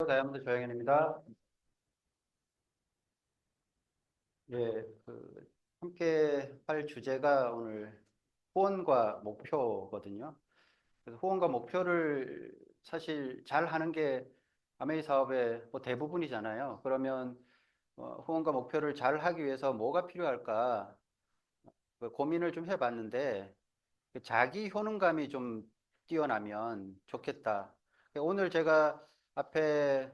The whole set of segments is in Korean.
다이아몬드 조영현입니다. 함께 할 주제가 오늘 후원과 목표거든요. 그래서 후원과 목표를 사실 잘 하는 게 아메이 사업의 뭐 대부분이잖아요. 그러면 후원과 목표를 잘 하기 위해서 뭐가 필요할까 고민을 좀 해봤는데 자기 효능감이 좀 뛰어나면 좋겠다. 오늘 제가 앞에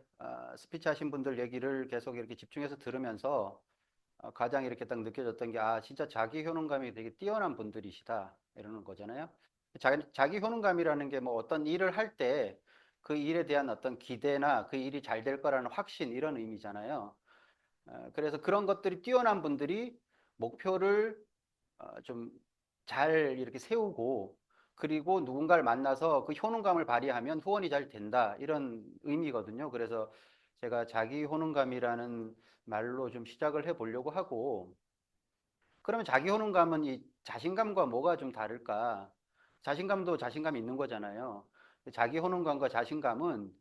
스피치 하신 분들 얘기를 계속 이렇게 집중해서 들으면서 가장 이렇게 딱 느껴졌던 게, 진짜 자기 효능감이 되게 뛰어난 분들이시다. 이러는 거잖아요. 자기 효능감이라는 게 뭐 어떤 일을 할 때 그 일에 대한 어떤 기대나 그 일이 잘 될 거라는 확신, 이런 의미잖아요. 그래서 그런 것들이 뛰어난 분들이 목표를 좀 잘 이렇게 세우고, 그리고 누군가를 만나서 그 효능감을 발휘하면 후원이 잘 된다, 이런 의미거든요. 그래서 제가 자기 효능감이라는 말로 좀 시작을 해 보려고 하고, 그러면 자기 효능감은 이 자신감과 뭐가 좀 다를까? 자신감도 자신감이 있는 거잖아요. 자기 효능감과 자신감은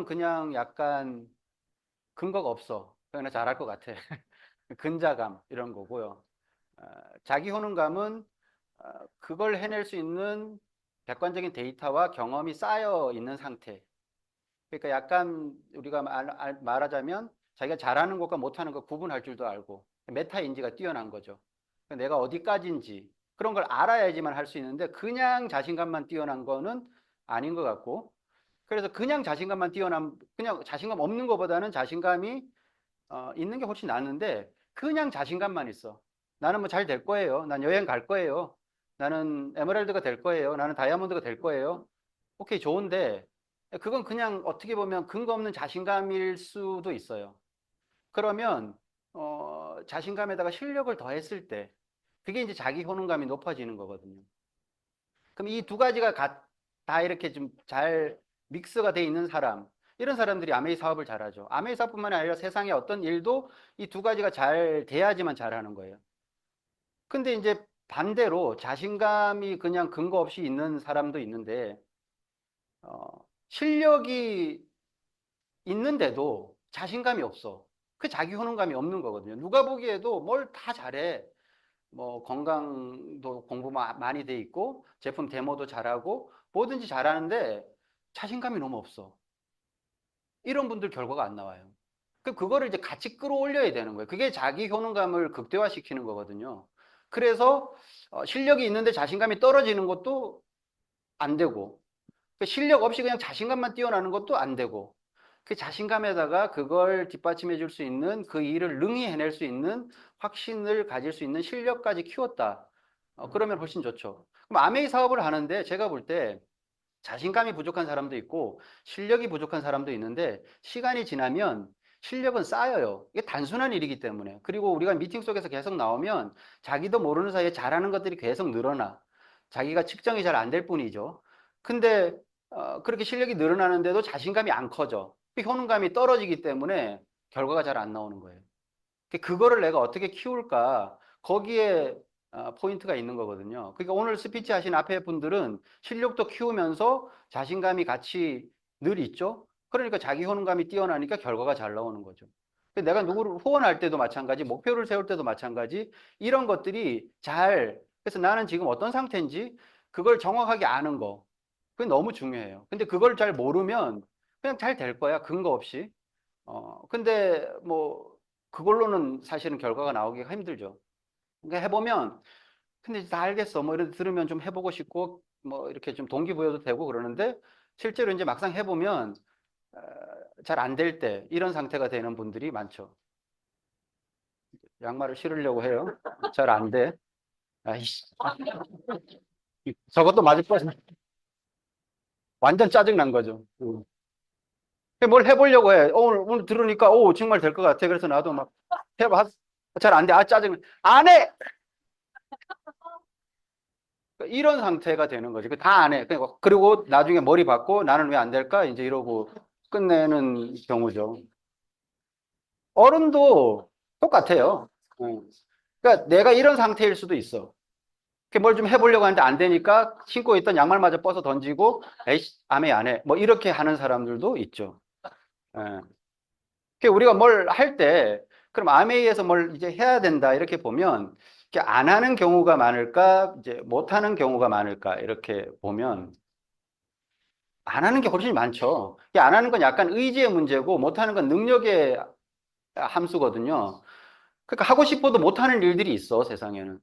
그냥 약간 근거가 없어, 그냥 잘할 것 같아. 근자감, 이런 거고요. 자기 효능감은 그걸 해낼 수 있는 객관적인 데이터와 경험이 쌓여 있는 상태. 그러니까 약간 우리가 말하자면 자기가 잘하는 것과 못하는 것 구분할 줄도 알고, 메타 인지가 뛰어난 거죠. 그러니까 내가 어디까지인지 그런 걸 알아야지만 할 수 있는데, 그냥 자신감만 뛰어난 거는 아닌 것 같고, 그래서 그냥 자신감만 그냥 자신감 없는 것보다는 자신감이 있는 게 훨씬 낫는데, 그냥 자신감만 있어. 나는 뭐 잘 될 거예요. 난 여행 갈 거예요. 나는 에메랄드가 될 거예요. 나는 다이아몬드가 될 거예요. 오케이, 좋은데 그건 그냥 어떻게 보면 근거 없는 자신감일 수도 있어요. 그러면 자신감에다가 실력을 더했을 때 그게 이제 자기 효능감이 높아지는 거거든요. 그럼 이 두 가지가 다 이렇게 좀 잘 믹스가 돼 있는 사람, 이런 사람들이 아메이 사업을 잘하죠. 아메이 사업뿐만 아니라 세상의 어떤 일도 이 두 가지가 잘 돼야지만 잘하는 거예요. 근데 이제 반대로 자신감이 그냥 근거 없이 있는 사람도 있는데, 실력이 있는데도 자신감이 없어. 그 자기 효능감이 없는 거거든요. 누가 보기에도 뭘 다 잘해. 뭐 건강도 공부 많이 돼 있고, 제품 데모도 잘하고, 뭐든지 잘하는데 자신감이 너무 없어. 이런 분들 결과가 안 나와요. 그거를 이제 같이 끌어올려야 되는 거예요. 그게 자기 효능감을 극대화시키는 거거든요. 그래서 실력이 있는데 자신감이 떨어지는 것도 안 되고, 실력 없이 그냥 자신감만 뛰어나는 것도 안 되고, 그 자신감에다가 그걸 뒷받침해 줄 수 있는, 그 일을 능히 해낼 수 있는 확신을 가질 수 있는 실력까지 키웠다. 그러면 훨씬 좋죠. 그럼 아메이 사업을 하는데 제가 볼 때 자신감이 부족한 사람도 있고 실력이 부족한 사람도 있는데, 시간이 지나면 실력은 쌓여요. 이게 단순한 일이기 때문에. 그리고 우리가 미팅 속에서 계속 나오면 자기도 모르는 사이에 잘하는 것들이 계속 늘어나. 자기가 측정이 잘 안 될 뿐이죠. 근데 그렇게 실력이 늘어나는데도 자신감이 안 커져. 그 효능감이 떨어지기 때문에 결과가 잘 안 나오는 거예요. 그거를 내가 어떻게 키울까, 거기에 포인트가 있는 거거든요. 그러니까 오늘 스피치 하신 앞에 분들은 실력도 키우면서 자신감이 같이 늘 있죠. 그러니까 자기 효능감이 뛰어나니까 결과가 잘 나오는 거죠. 내가 누구를 후원할 때도 마찬가지, 목표를 세울 때도 마찬가지, 이런 것들이 그래서 나는 지금 어떤 상태인지 그걸 정확하게 아는 거, 그게 너무 중요해요. 근데 그걸 잘 모르면 그냥 잘 될 거야, 근거 없이. 근데 뭐 그걸로는 사실은 결과가 나오기가 힘들죠. 그러니까 해보면, 근데 다 알겠어, 뭐 이렇게 들으면 좀 해보고 싶고 뭐 이렇게 좀 동기부여도 되고 그러는데, 실제로 이제 막상 해보면 잘 안 될 때 이런 상태가 되는 분들이 많죠. 양말을 신으려고 해요. 잘 안 돼. 아이씨, 저것도 맞을 거 완전 짜증 난 거죠. 뭘 해보려고 해. 오늘 들으니까 정말 될 것 같아. 그래서 나도 막 해봐. 잘 안 돼. 짜증. 안 해. 이런 상태가 되는 거지. 다 안 해. 그리고 나중에 머리 받고 나는 왜 안 될까? 이제 이러고 끝내는 경우죠. 어른도 똑같아요. 그러니까 내가 이런 상태일 수도 있어. 뭘 좀 해보려고 하는데 안 되니까 신고 있던 양말마저 벗어 던지고 에이씨, 아메이 안 해. 뭐 이렇게 하는 사람들도 있죠. 예. 그러니까 우리가 뭘 할 때, 그럼 아메이에서 뭘 이제 해야 된다 이렇게 보면 이렇게 안 하는 경우가 많을까, 이제 못 하는 경우가 많을까 이렇게 보면 안 하는 게 훨씬 많죠. 안 하는 건 약간 의지의 문제고 못 하는 건 능력의 함수거든요. 그러니까 하고 싶어도 못 하는 일들이 있어, 세상에는.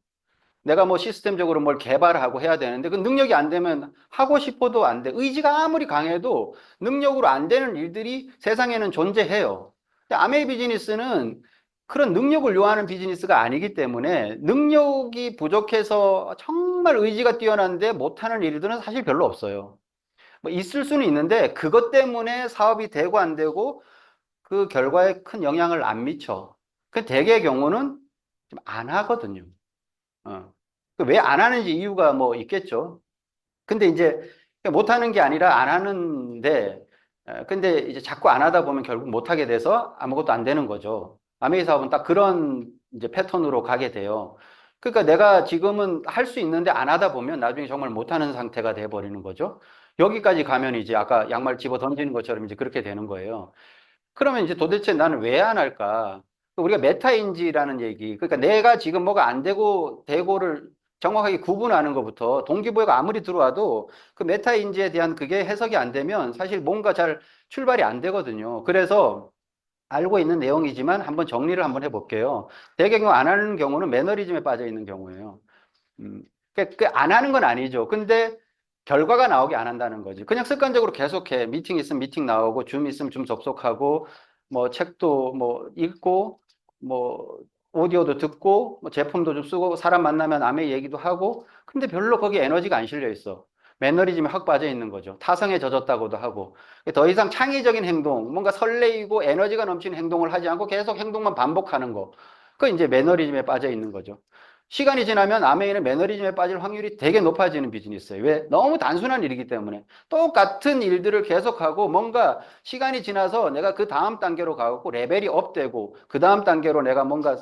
내가 뭐 시스템적으로 뭘 개발하고 해야 되는데 그 능력이 안 되면 하고 싶어도 안 돼. 의지가 아무리 강해도 능력으로 안 되는 일들이 세상에는 존재해요. 근데 아메이 비즈니스는 그런 능력을 요하는 비즈니스가 아니기 때문에 능력이 부족해서 정말 의지가 뛰어난데 못하는 일들은 사실 별로 없어요. 뭐 있을 수는 있는데 그것 때문에 사업이 되고 안 되고 그 결과에 큰 영향을 안 미쳐. 그 대개의 경우는 좀 안 하거든요. 어. 왜 안 하는지 이유가 뭐 있겠죠. 근데 이제 못하는 게 아니라 안 하는데, 근데 이제 자꾸 안 하다 보면 결국 못하게 돼서 아무것도 안 되는 거죠. 아메이 사업은 딱 그런 이제 패턴으로 가게 돼요. 그러니까 내가 지금은 할 수 있는데 안 하다 보면 나중에 정말 못하는 상태가 돼버리는 거죠. 여기까지 가면 이제 아까 양말 집어 던지는 것처럼 이제 그렇게 되는 거예요. 그러면 이제 도대체 나는 왜 안 할까? 우리가 메타인지라는 얘기. 그러니까 내가 지금 뭐가 안 되고 되고를 정확하게 구분하는 것부터 동기부여가 아무리 들어와도 그 메타인지에 대한 그게 해석이 안 되면 사실 뭔가 잘 출발이 안 되거든요. 그래서 알고 있는 내용이지만 한번 정리를 한번 해볼게요. 대개 경우 안 하는 경우는 매너리즘에 빠져 있는 경우예요. 음, 안 하는 건 아니죠. 근데 결과가 나오게 안 한다는 거지. 그냥 습관적으로 계속해. 미팅 있으면 미팅 나오고, 줌 있으면 줌 접속하고, 뭐 책도 뭐 읽고, 뭐 오디오도 듣고, 뭐 제품도 좀 쓰고, 사람 만나면 남의 얘기도 하고, 근데 별로 거기에 에너지가 안 실려 있어. 매너리즘에 확 빠져 있는 거죠. 타성에 젖었다고도 하고. 더 이상 창의적인 행동, 뭔가 설레이고 에너지가 넘치는 행동을 하지 않고 계속 행동만 반복하는 거. 그 이제 매너리즘에 빠져 있는 거죠. 시간이 지나면 아메이는 매너리즘에 빠질 확률이 되게 높아지는 비즈니스예요. 왜? 너무 단순한 일이기 때문에. 똑같은 일들을 계속하고 뭔가 시간이 지나서 내가 그 다음 단계로 가고 레벨이 업되고 그 다음 단계로 내가 뭔가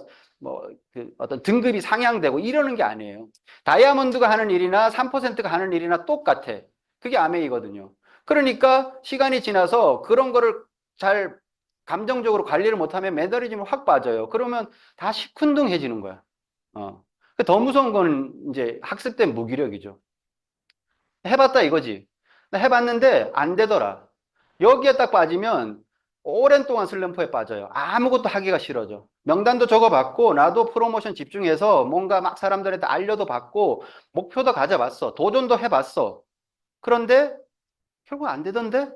그 어떤 등급이 상향되고 이러는 게 아니에요. 다이아몬드가 하는 일이나 3%가 하는 일이나 똑같아. 그게 아메이거든요. 그러니까 시간이 지나서 그런 거를 잘 감정적으로 관리를 못하면 매너리즘이 확 빠져요. 그러면 다 시큰둥해지는 거야. 어. 더 무서운 건 이제 학습된 무기력이죠. 해봤다 이거지. 나 해봤는데 안 되더라. 여기에 딱 빠지면 오랜 동안 슬럼프에 빠져요. 아무것도 하기가 싫어져. 명단도 적어봤고, 나도 프로모션 집중해서 뭔가 막 사람들한테 알려도 받고, 목표도 가져봤어. 도전도 해봤어. 그런데 결국 안 되던데?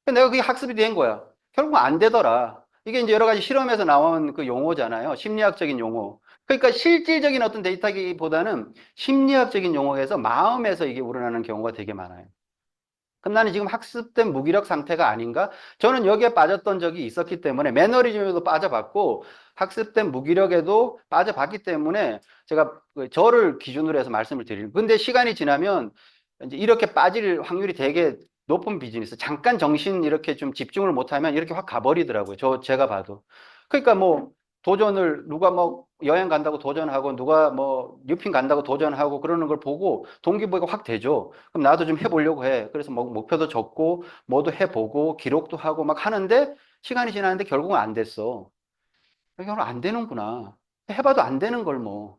내가 그게 학습이 된 거야. 결국 안 되더라. 이게 이제 여러 가지 실험에서 나온 그 용어잖아요. 심리학적인 용어. 그러니까 실질적인 어떤 데이터기보다는 심리학적인 용어에서 마음에서 이게 우러나는 경우가 되게 많아요. 그럼 나는 지금 학습된 무기력 상태가 아닌가? 저는 여기에 빠졌던 적이 있었기 때문에 매너리즘에도 빠져봤고 학습된 무기력에도 빠져봤기 때문에 제가 저를 기준으로 해서 말씀을 드리는. 근데 시간이 지나면 이제 이렇게 빠질 확률이 되게 높은 비즈니스. 잠깐 정신 이렇게 좀 집중을 못하면 이렇게 확 가버리더라고요. 제가 봐도. 그러니까 뭐 도전을 누가 뭐 여행 간다고 도전하고 누가 뭐 뉴핀 간다고 도전하고 그러는 걸 보고 동기부여가 확 되죠. 그럼 나도 좀 해보려고 해. 그래서 뭐 목표도 적고 뭐도 해보고 기록도 하고 막 하는데 시간이 지나는데 결국은 안 됐어. 결국은 안 되는구나. 해봐도 안 되는 걸 뭐.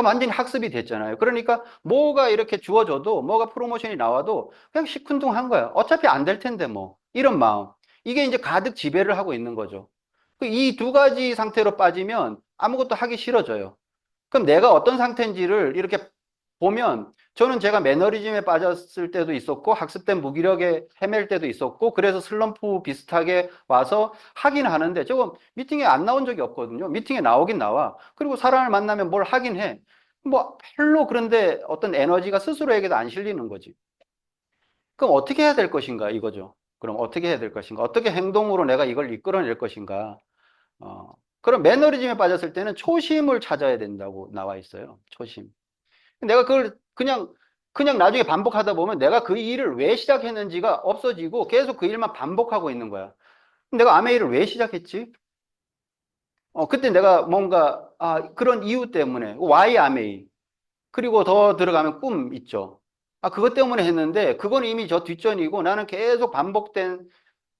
완전히 학습이 됐잖아요. 그러니까 뭐가 이렇게 주어져도 뭐가 프로모션이 나와도 그냥 시큰둥한 거야. 어차피 안 될 텐데 뭐. 이런 마음. 이게 이제 가득 지배를 하고 있는 거죠. 이 두 가지 상태로 빠지면 아무것도 하기 싫어져요. 그럼 내가 어떤 상태인지를 이렇게 보면 저는 제가 매너리즘에 빠졌을 때도 있었고 학습된 무기력에 헤맬 때도 있었고 그래서 슬럼프 비슷하게 와서 하긴 하는데 저거 미팅에 안 나온 적이 없거든요. 미팅에 나오긴 나와. 그리고 사람을 만나면 뭘 하긴 해. 뭐 별로 그런데 어떤 에너지가 스스로에게도 안 실리는 거지. 그럼 어떻게 해야 될 것인가 이거죠. 그럼 어떻게 해야 될 것인가? 어떻게 행동으로 내가 이걸 이끌어낼 것인가? 어, 그럼 매너리즘에 빠졌을 때는 초심을 찾아야 된다고 나와 있어요. 초심. 내가 그걸 그냥 나중에 반복하다 보면 내가 그 일을 왜 시작했는지가 없어지고 계속 그 일만 반복하고 있는 거야. 내가 아메이를 왜 시작했지? 그때 내가 뭔가, 그런 이유 때문에, why 아메이. 그리고 더 들어가면 꿈 있죠. 아, 그것 때문에 했는데 그건 이미 저 뒷전이고 나는 계속 반복된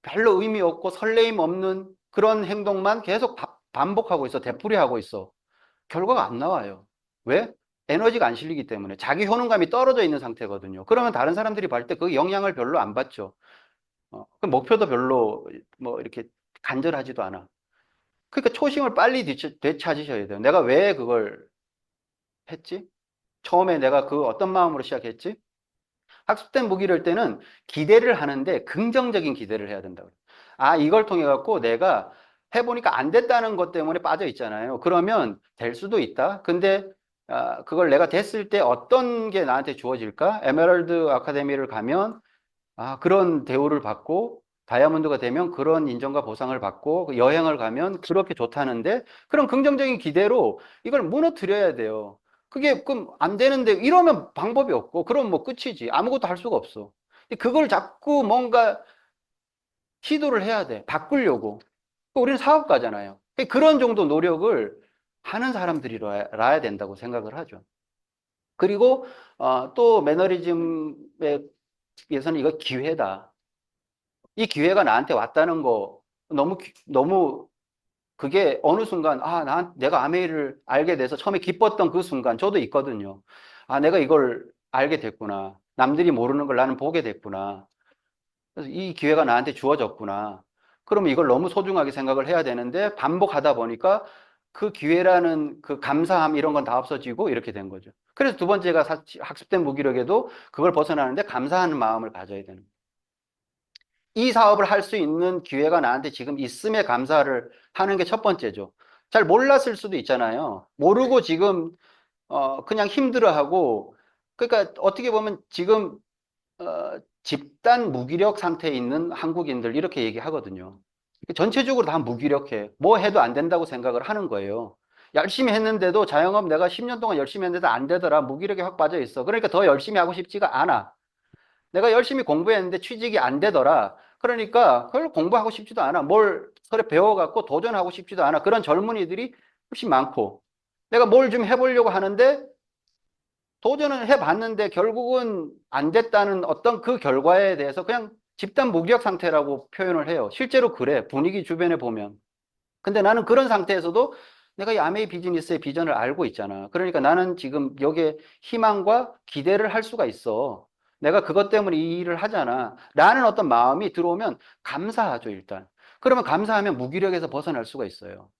별로 의미 없고 설레임 없는 그런 행동만 계속 반복하고 있어. 되풀이하고 있어. 결과가 안 나와요. 왜? 에너지가 안 실리기 때문에. 자기 효능감이 떨어져 있는 상태거든요. 그러면 다른 사람들이 볼 때 그 영향을 별로 안 받죠. 그 목표도 별로 뭐 이렇게 간절하지도 않아. 그러니까 초심을 빨리 되찾으셔야 돼요. 내가 왜 그걸 했지? 처음에 내가 그 어떤 마음으로 시작했지? 학습된 무기를 때는 기대를 하는데 긍정적인 기대를 해야 된다고. 아, 이걸 통해 갖고 내가 해보니까 안 됐다는 것 때문에 빠져 있잖아요. 그러면 될 수도 있다. 근데 그걸 내가 됐을 때 어떤 게 나한테 주어질까? 에메랄드 아카데미를 가면 그런 대우를 받고 다이아몬드가 되면 그런 인정과 보상을 받고 그 여행을 가면 그렇게 좋다는데 그런 긍정적인 기대로 이걸 무너뜨려야 돼요. 그게 그럼 안 되는데 이러면 방법이 없고 그럼 뭐 끝이지. 아무것도 할 수가 없어. 그걸 자꾸 뭔가 시도를 해야 돼. 바꾸려고. 우리는 사업가잖아요. 그런 정도 노력을 하는 사람들이라야 된다고 생각을 하죠. 그리고 또 매너리즘에 위해서는 이거 기회다. 이 기회가 나한테 왔다는 거 너무 그게 어느 순간 내가 아메이를 알게 돼서 처음에 기뻤던 그 순간 저도 있거든요. 내가 이걸 알게 됐구나. 남들이 모르는 걸 나는 보게 됐구나. 그래서 이 기회가 나한테 주어졌구나. 그러면 이걸 너무 소중하게 생각을 해야 되는데 반복하다 보니까 그 기회라는 그 감사함 이런 건 다 없어지고 이렇게 된 거죠. 그래서 두 번째가 학습된 무기력에도 그걸 벗어나는데 감사하는 마음을 가져야 되는 거예요. 이 사업을 할 수 있는 기회가 나한테 지금 있음에 감사를 하는 게 첫 번째죠. 잘 몰랐을 수도 있잖아요. 모르고 지금 그냥 힘들어하고 그러니까 어떻게 보면 지금 집단 무기력 상태에 있는 한국인들 이렇게 얘기하거든요. 전체적으로 다 무기력해. 뭐 해도 안 된다고 생각을 하는 거예요. 열심히 했는데도 자영업 내가 10년 동안 열심히 했는데도 안 되더라. 무기력에 확 빠져 있어. 그러니까 더 열심히 하고 싶지가 않아. 내가 열심히 공부했는데 취직이 안 되더라. 그러니까 그걸 공부하고 싶지도 않아. 뭘 서로 배워갖고 도전하고 싶지도 않아. 그런 젊은이들이 훨씬 많고. 내가 뭘 좀 해보려고 하는데 도전을 해봤는데 결국은 안 됐다는 어떤 그 결과에 대해서 그냥 집단 무기력 상태라고 표현을 해요. 실제로 그래. 분위기 주변에 보면. 근데 나는 그런 상태에서도 내가 이 아메이 비즈니스의 비전을 알고 있잖아. 그러니까 나는 지금 여기에 희망과 기대를 할 수가 있어. 내가 그것 때문에 이 일을 하잖아. 라는 어떤 마음이 들어오면 감사하죠, 일단. 그러면 감사하면 무기력에서 벗어날 수가 있어요.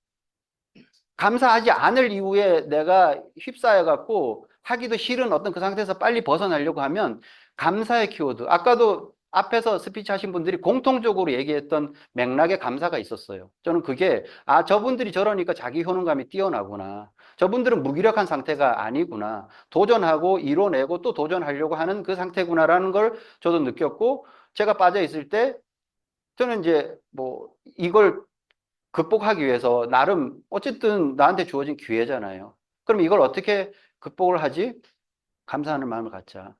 감사하지 않을 이유에 내가 휩싸여 갖고 하기도 싫은 어떤 그 상태에서 빨리 벗어나려고 하면 감사의 키워드. 아까도 앞에서 스피치 하신 분들이 공통적으로 얘기했던 맥락에 감사가 있었어요. 저는 그게 저분들이 저러니까 자기 효능감이 뛰어나구나. 저분들은 무기력한 상태가 아니구나. 도전하고 이뤄내고 또 도전하려고 하는 그 상태구나라는 걸 저도 느꼈고 제가 빠져 있을 때 저는 이제 뭐 이걸 극복하기 위해서 나름 어쨌든 나한테 주어진 기회잖아요. 그럼 이걸 어떻게 극복을 하지? 감사하는 마음을 갖자.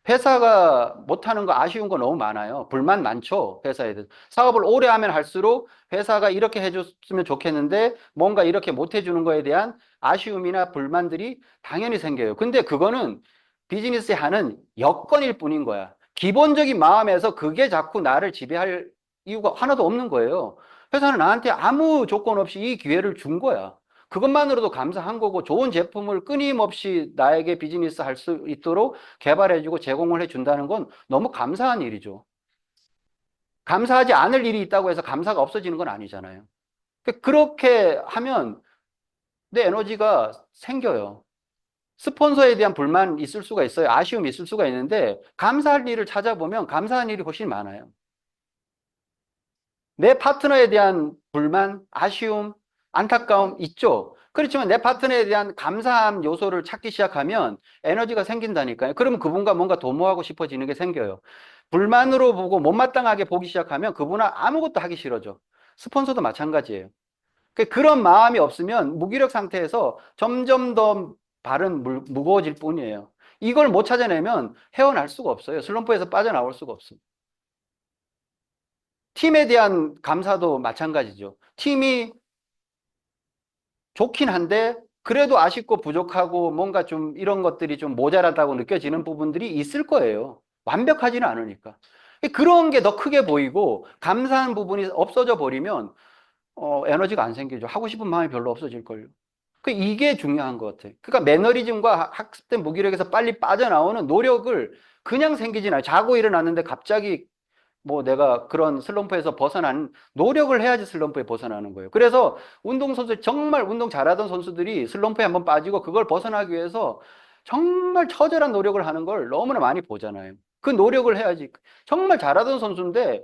회사가 못하는 거 아쉬운 거 너무 많아요. 불만 많죠. 회사에 대해서. 사업을 오래 하면 할수록 회사가 이렇게 해줬으면 좋겠는데 뭔가 이렇게 못 해주는 거에 대한 아쉬움이나 불만들이 당연히 생겨요. 근데 그거는 비즈니스에 하는 여건일 뿐인 거야. 기본적인 마음에서 그게 자꾸 나를 지배할 이유가 하나도 없는 거예요. 회사는 나한테 아무 조건 없이 이 기회를 준 거야. 그것만으로도 감사한 거고 좋은 제품을 끊임없이 나에게 비즈니스 할 수 있도록 개발해주고 제공을 해준다는 건 너무 감사한 일이죠. 감사하지 않을 일이 있다고 해서 감사가 없어지는 건 아니잖아요. 그렇게 하면 내 에너지가 생겨요. 스폰서에 대한 불만 있을 수가 있어요. 아쉬움이 있을 수가 있는데 감사할 일을 찾아보면 감사한 일이 훨씬 많아요. 내 파트너에 대한 불만, 아쉬움, 안타까움 있죠. 그렇지만 내 파트너에 대한 감사함 요소를 찾기 시작하면 에너지가 생긴다니까요. 그러면 그분과 뭔가 도모하고 싶어지는 게 생겨요. 불만으로 보고 못마땅하게 보기 시작하면 그분은 아무것도 하기 싫어져. 스폰서도 마찬가지예요. 그런 마음이 없으면 무기력 상태에서 점점 더 발은 무거워질 뿐이에요. 이걸 못 찾아내면 헤어날 수가 없어요. 슬럼프에서 빠져나올 수가 없어요. 팀에 대한 감사도 마찬가지죠. 팀이 좋긴 한데 그래도 아쉽고 부족하고 뭔가 좀 이런 것들이 좀 모자라다고 느껴지는 부분들이 있을 거예요. 완벽하지는 않으니까. 그런 게 더 크게 보이고 감사한 부분이 없어져 버리면 에너지가 안 생기죠. 하고 싶은 마음이 별로 없어질걸요. 이게 중요한 것 같아요. 그러니까 매너리즘과 학습된 무기력에서 빨리 빠져나오는 노력을 그냥 생기진 않아요. 자고 일어났는데 갑자기 뭐 내가 그런 슬럼프에서 벗어난 노력을 해야지 슬럼프에 벗어나는 거예요. 그래서 운동선수 정말 운동 잘하던 선수들이 슬럼프에 한번 빠지고 그걸 벗어나기 위해서 정말 처절한 노력을 하는 걸 너무나 많이 보잖아요. 그 노력을 해야지. 정말 잘하던 선수인데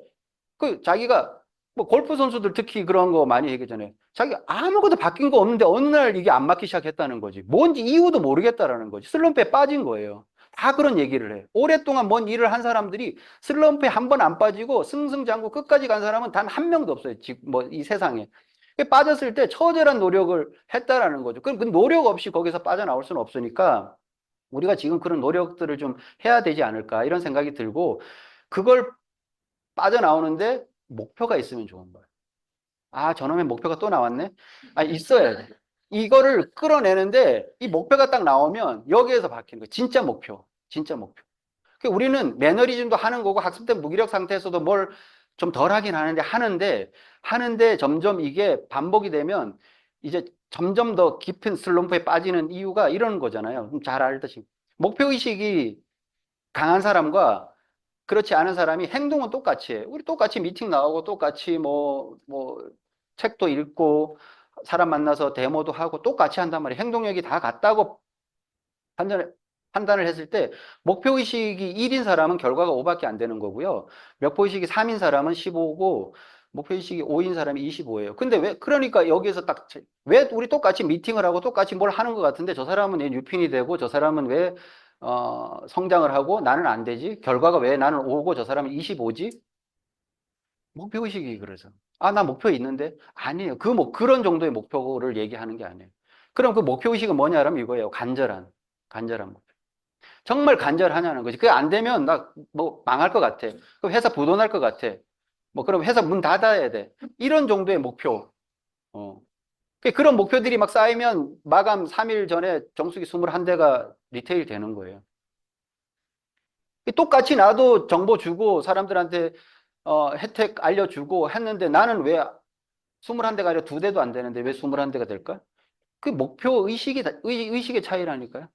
자기가 뭐 골프 선수들 특히 그런 거 많이 얘기하잖아요. 자기 아무것도 바뀐 거 없는데 어느 날 이게 안 맞기 시작했다는 거지. 뭔지 이유도 모르겠다라는 거지. 슬럼프에 빠진 거예요. 다 그런 얘기를 해. 오랫동안 뭔 일을 한 사람들이 슬럼프에 한 번 안 빠지고 승승장구 끝까지 간 사람은 단 한 명도 없어요. 지금 뭐 이 세상에. 빠졌을 때 처절한 노력을 했다라는 거죠. 그럼 그 노력 없이 거기서 빠져나올 수는 없으니까 우리가 지금 그런 노력들을 좀 해야 되지 않을까 이런 생각이 들고 그걸 빠져나오는데 목표가 있으면 좋은 거예요. 아, 저놈의 목표가 또 나왔네? 아, 있어야 돼. 이거를 끌어내는데 이 목표가 딱 나오면 여기에서 바뀌는 거예요. 진짜 목표. 진짜 목표. 우리는 매너리즘도 하는 거고 학습된 무기력 상태에서도 뭘 좀 덜 하긴 하는데 점점 이게 반복이 되면 이제 점점 더 깊은 슬럼프에 빠지는 이유가 이런 거잖아요. 잘 알듯이. 목표의식이 강한 사람과 그렇지 않은 사람이 행동은 똑같이 해. 우리 똑같이 미팅 나오고 똑같이 책도 읽고 사람 만나서 데모도 하고 똑같이 한단 말이에요. 행동력이 다 같다고 판단을, 판단을 했을 때 목표의식이 1인 사람은 결과가 5밖에 안 되는 거고요. 목표의식이 3인 사람은 15고 목표의식이 5인 사람이 25예요. 근데 그러니까 여기에서 왜 우리 똑같이 미팅을 하고 똑같이 뭘 하는 것 같은데 저 사람은 왜 뉴핀이 되고 저 사람은 왜 성장을 하고 나는 안 되지? 결과가 왜 나는 5고 저 사람은 25지? 목표의식이 그래서. 아, 나 목표 있는데? 아니에요. 그런 정도의 목표를 얘기하는 게 아니에요. 그럼 그 목표의식은 뭐냐라면 이거예요. 간절한 목표. 정말 간절하냐는 거지. 그게 안 되면 나 뭐 망할 것 같아. 그럼 회사 부도날 것 같아. 뭐 그럼 회사 문 닫아야 돼. 이런 정도의 목표. 어. 그런 목표들이 막 쌓이면 마감 3일 전에 정수기 21대가 리테일 되는 거예요. 똑같이 나도 정보 주고 사람들한테 혜택 알려주고 했는데 나는 왜 21대가 아니라 2대도 안 되는데 왜 21대가 될까? 그 목표 의식의 차이라니까요.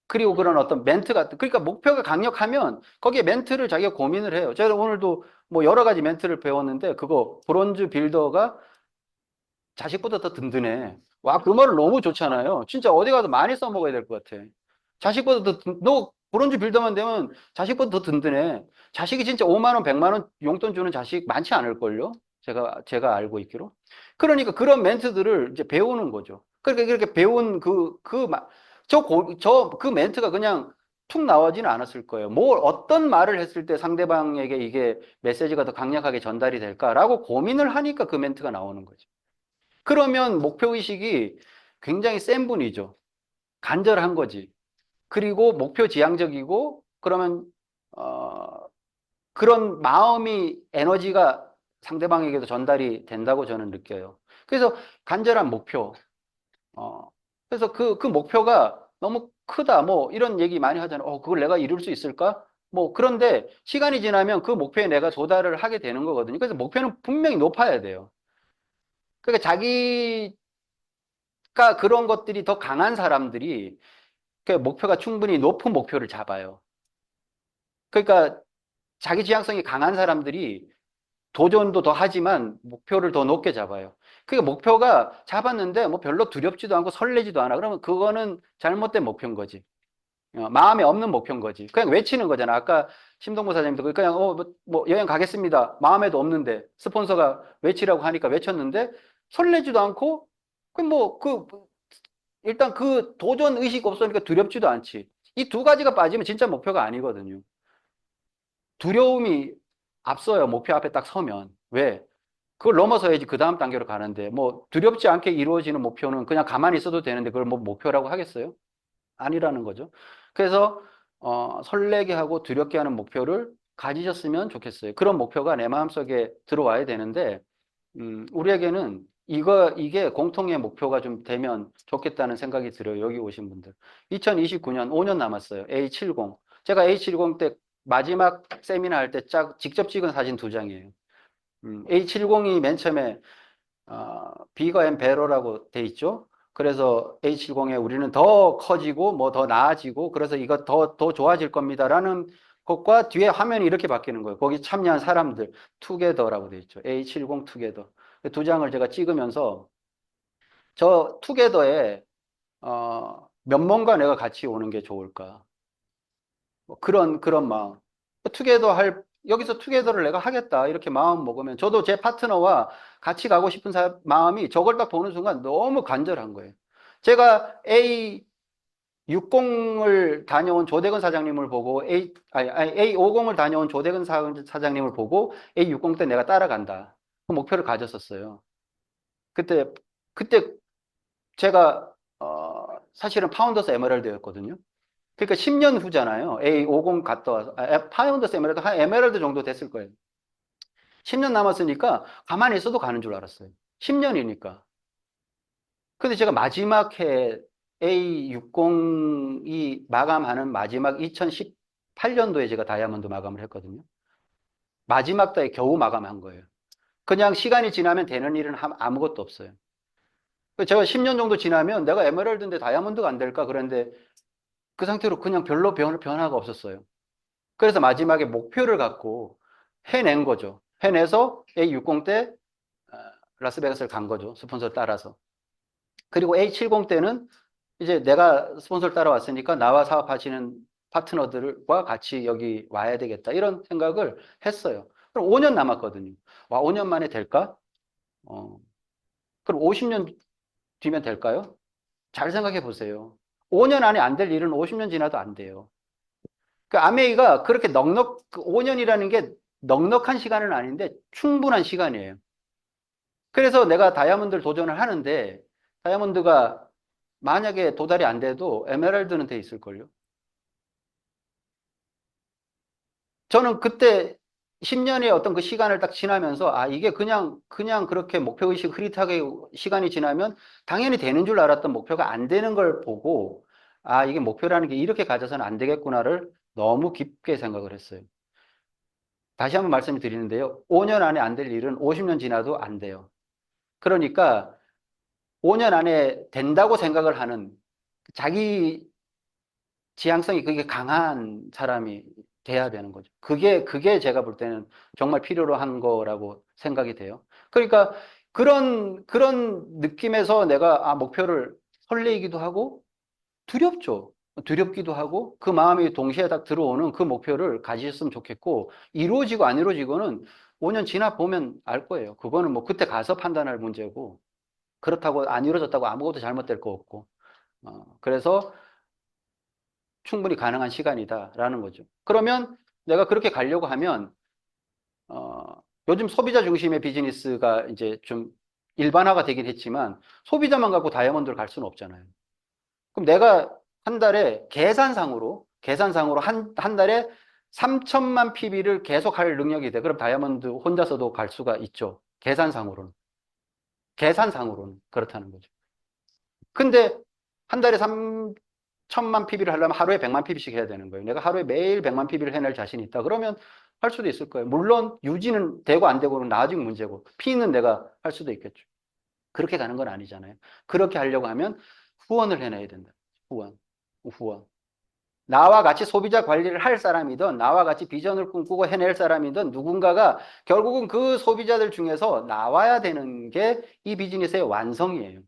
그리고 그런 어떤 멘트 같은, 그러니까 목표가 강력하면 거기에 멘트를 자기가 고민을 해요. 제가 오늘도 뭐 여러 가지 멘트를 배웠는데 그거 브론즈 빌더가 자식보다 더 든든해. 와, 그 말을 너무 좋잖아요. 진짜 어디 가도 많이 써먹어야 될 것 같아. 자식보다 너 브론즈 빌더만 되면 자식보다 더 든든해. 자식이 진짜 5만 원, 100만 원 용돈 주는 자식 많지 않을걸요? 제가 알고 있기로. 그러니까 그런 멘트들을 이제 배우는 거죠. 그렇게 배운 그 멘트가 그냥 툭 나오지는 않았을 거예요. 어떤 말을 했을 때 상대방에게 이게 메시지가 더 강력하게 전달이 될까라고 고민을 하니까 그 멘트가 나오는 거죠. 그러면 목표의식이 굉장히 센 분이죠. 간절한 거지. 그리고 목표 지향적이고, 그러면, 그런 마음이 에너지가 상대방에게도 전달이 된다고 저는 느껴요. 그래서 간절한 목표. 그래서 그 목표가 너무 크다. 뭐, 이런 얘기 많이 하잖아요. 그걸 내가 이룰 수 있을까? 뭐, 그런데 시간이 지나면 그 목표에 내가 도달을 하게 되는 거거든요. 그래서 목표는 분명히 높아야 돼요. 그러니까 자기가 그런 것들이 더 강한 사람들이 그 목표가 충분히 높은 목표를 잡아요. 그러니까 자기 지향성이 강한 사람들이 도전도 더 하지만 목표를 더 높게 잡아요. 그러니까 목표가 잡았는데 뭐 별로 두렵지도 않고 설레지도 않아. 그러면 그거는 잘못된 목표인 거지. 마음에 없는 목표인 거지. 그냥 외치는 거잖아. 아까 심동보 사장님도 그냥 뭐 여행 가겠습니다. 마음에도 없는데 스폰서가 외치라고 하니까 외쳤는데 설레지도 않고 일단 그 도전 의식 없으니까 두렵지도 않지. 이 두 가지가 빠지면 진짜 목표가 아니거든요. 두려움이 앞서요. 목표 앞에 딱 서면. 왜? 그걸 넘어서야지 그 다음 단계로 가는데 뭐 두렵지 않게 이루어지는 목표는 그냥 가만히 있어도 되는데 그걸 뭐 목표라고 하겠어요? 아니라는 거죠. 그래서 설레게 하고 두렵게 하는 목표를 가지셨으면 좋겠어요. 그런 목표가 내 마음속에 들어와야 되는데 우리에게는 이게 공통의 목표가 좀 되면 좋겠다는 생각이 들어요. 여기 오신 분들. 2029년 5년 남았어요. A70. 제가 A70 때 마지막 세미나 할 때 직접 찍은 사진 두 장이에요. A70이 맨 처음에 비거 앤 베러라고 돼 있죠. 그래서 A70에 우리는 더 커지고 뭐 더 나아지고 그래서 이거 더 좋아질 겁니다라는 것과 뒤에 화면이 이렇게 바뀌는 거예요. 거기 참여한 사람들 투게더라고 돼 있죠. A70 투게더. 두 장을 제가 찍으면서 저 투게더에 몇 명과 내가 같이 오는 게 좋을까? 뭐 그런 마음. 여기서 투게더를 내가 하겠다. 이렇게 마음 먹으면 저도 제 파트너와 같이 가고 싶은 마음이 저걸 딱 보는 순간 너무 간절한 거예요. 제가 A60을 다녀온 조대근 사장님을 보고 A50을 다녀온 조대근 사장님을 보고 A60 때 내가 따라간다. 그 목표를 가졌었어요. 그때 그때 제가 사실은 파운더스 에메랄드였거든요. 그러니까 10년 후잖아요. A50 갔다 와서 파운더스 에메랄드 한 에메랄드 정도 됐을 거예요. 10년 남았으니까 가만히 있어도 가는 줄 알았어요. 10년이니까. 근데 제가 마지막 해 A60이 마감하는 마지막 2018년도에 제가 다이아몬드 마감을 했거든요. 마지막 달에 겨우 마감한 거예요. 그냥 시간이 지나면 되는 일은 아무것도 없어요. 제가 10년 정도 지나면 내가 에메랄드인데 다이아몬드가 안 될까 그랬는데 그 상태로 그냥 별로 변화가 없었어요. 그래서 마지막에 목표를 갖고 해낸 거죠. 해내서 A60 때 라스베가스를 간 거죠. 스폰서를 따라서. 그리고 A70 때는 이제 내가 스폰서를 따라왔으니까 나와 사업하시는 파트너들과 같이 여기 와야 되겠다. 이런 생각을 했어요. 그럼 5년 남았거든요. 와, 5년 만에 될까? 그럼 50년 뒤면 될까요? 잘 생각해 보세요. 5년 안에 안 될 일은 50년 지나도 안 돼요. 그 아메이가 그렇게 5년이라는 게 넉넉한 시간은 아닌데 충분한 시간이에요. 그래서 내가 다이아몬드를 도전을 하는데 다이아몬드가 만약에 도달이 안 돼도 에메랄드는 돼 있을걸요. 저는 그때 10년의 어떤 그 시간을 딱 지나면서 이게 그냥 그렇게 목표의식 흐릿하게 시간이 지나면 당연히 되는 줄 알았던 목표가 안 되는 걸 보고 이게 목표라는 게 이렇게 가져서는 안 되겠구나를 너무 깊게 생각을 했어요. 다시 한번 말씀을 드리는데요. 5년 안에 안 될 일은 50년 지나도 안 돼요. 그러니까 5년 안에 된다고 생각을 하는 자기 지향성이 그게 강한 사람이 돼야 되는 거죠. 그게 제가 볼 때는 정말 필요로 한 거라고 생각이 돼요. 그러니까 그런 느낌에서 내가 목표를 설레이기도 하고 두렵죠. 두렵기도 하고 그 마음이 동시에 딱 들어오는 그 목표를 가지셨으면 좋겠고 이루어지고 안 이루어지고는 5년 지나 보면 알 거예요. 그거는 뭐 그때 가서 판단할 문제고 그렇다고 안 이루어졌다고 아무것도 잘못될 거 없고 그래서 충분히 가능한 시간이다라는 거죠. 그러면 내가 그렇게 가려고 하면 요즘 소비자 중심의 비즈니스가 이제 좀 일반화가 되긴 했지만 소비자만 갖고 다이아몬드를 갈 수는 없잖아요. 그럼 내가 한 달에 계산상으로 한 달에 3천만 PB를 계속 할 능력이 돼. 그럼 다이아몬드 혼자서도 갈 수가 있죠. 계산상으로는 그렇다는 거죠. 근데 한 달에 3천만 PB를 하려면 하루에 100만 PB씩 해야 되는 거예요. 내가 하루에 매일 100만 PB를 해낼 자신이 있다. 그러면 할 수도 있을 거예요. 물론 유지는 되고 안 되고는 나중 문제고 P는 내가 할 수도 있겠죠. 그렇게 가는 건 아니잖아요. 그렇게 하려고 하면 후원을 해내야 된다. 후원. 나와 같이 소비자 관리를 할 사람이든 나와 같이 비전을 꿈꾸고 해낼 사람이든 누군가가 결국은 그 소비자들 중에서 나와야 되는 게 이 비즈니스의 완성이에요.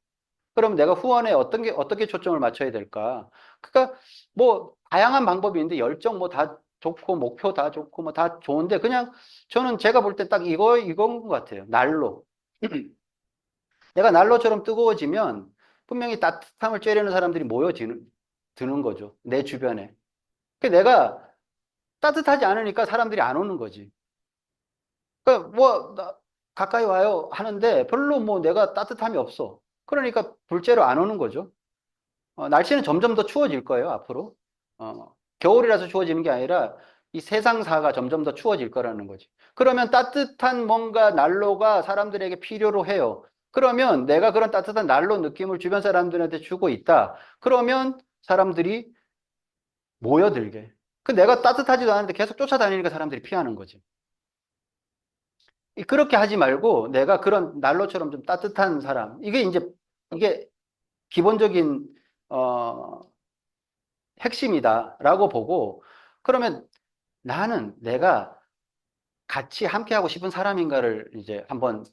그럼 내가 후원에 어떻게 초점을 맞춰야 될까? 그러니까 뭐 다양한 방법이 있는데 열정 뭐 다 좋고 목표 다 좋고 뭐 다 좋은데 그냥 저는 제가 볼 때 딱 이건 것 같아요. 난로. 내가 난로처럼 뜨거워지면 분명히 따뜻함을 쬐려는 사람들이 드는 거죠. 내 주변에. 그 내가 따뜻하지 않으니까 사람들이 안 오는 거지. 그러니까 가까이 와요 하는데 별로 뭐 내가 따뜻함이 없어. 그러니까 불째로 안 오는 거죠. 날씨는 점점 더 추워질 거예요, 앞으로. 겨울이라서 추워지는 게 아니라 이 세상사가 점점 더 추워질 거라는 거지. 그러면 따뜻한 뭔가 난로가 사람들에게 필요로 해요. 그러면 내가 그런 따뜻한 난로 느낌을 주변 사람들한테 주고 있다. 그러면 사람들이 모여들게. 그 내가 따뜻하지도 않은데 계속 쫓아다니니까 사람들이 피하는 거지. 그렇게 하지 말고 내가 그런 난로처럼 좀 따뜻한 사람. 이게 기본적인 어, 핵심이다라고 보고 그러면 나는 내가 같이 함께하고 싶은 사람인가를 이제 한번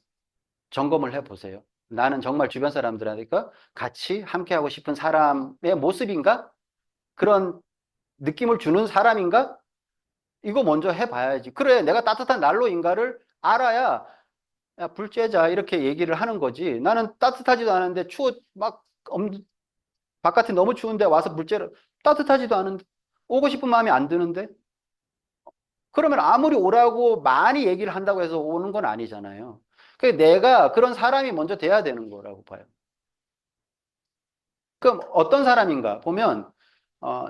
점검을 해 보세요. 나는 정말 주변 사람들하니까 같이 함께하고 싶은 사람의 모습인가? 그런 느낌을 주는 사람인가? 이거 먼저 해봐야지. 그래, 내가 따뜻한 난로인가를 알아야 야, 불 쬐자 이렇게 얘기를 하는 거지. 나는 따뜻하지도 않은데 바깥에 너무 추운데 와서 불 쬐라. 따뜻하지도 않은데 오고 싶은 마음이 안 드는데 그러면 아무리 오라고 많이 얘기를 한다고 해서 오는 건 아니잖아요. 내가 그런 사람이 먼저 돼야 되는 거라고 봐요. 그럼 어떤 사람인가 보면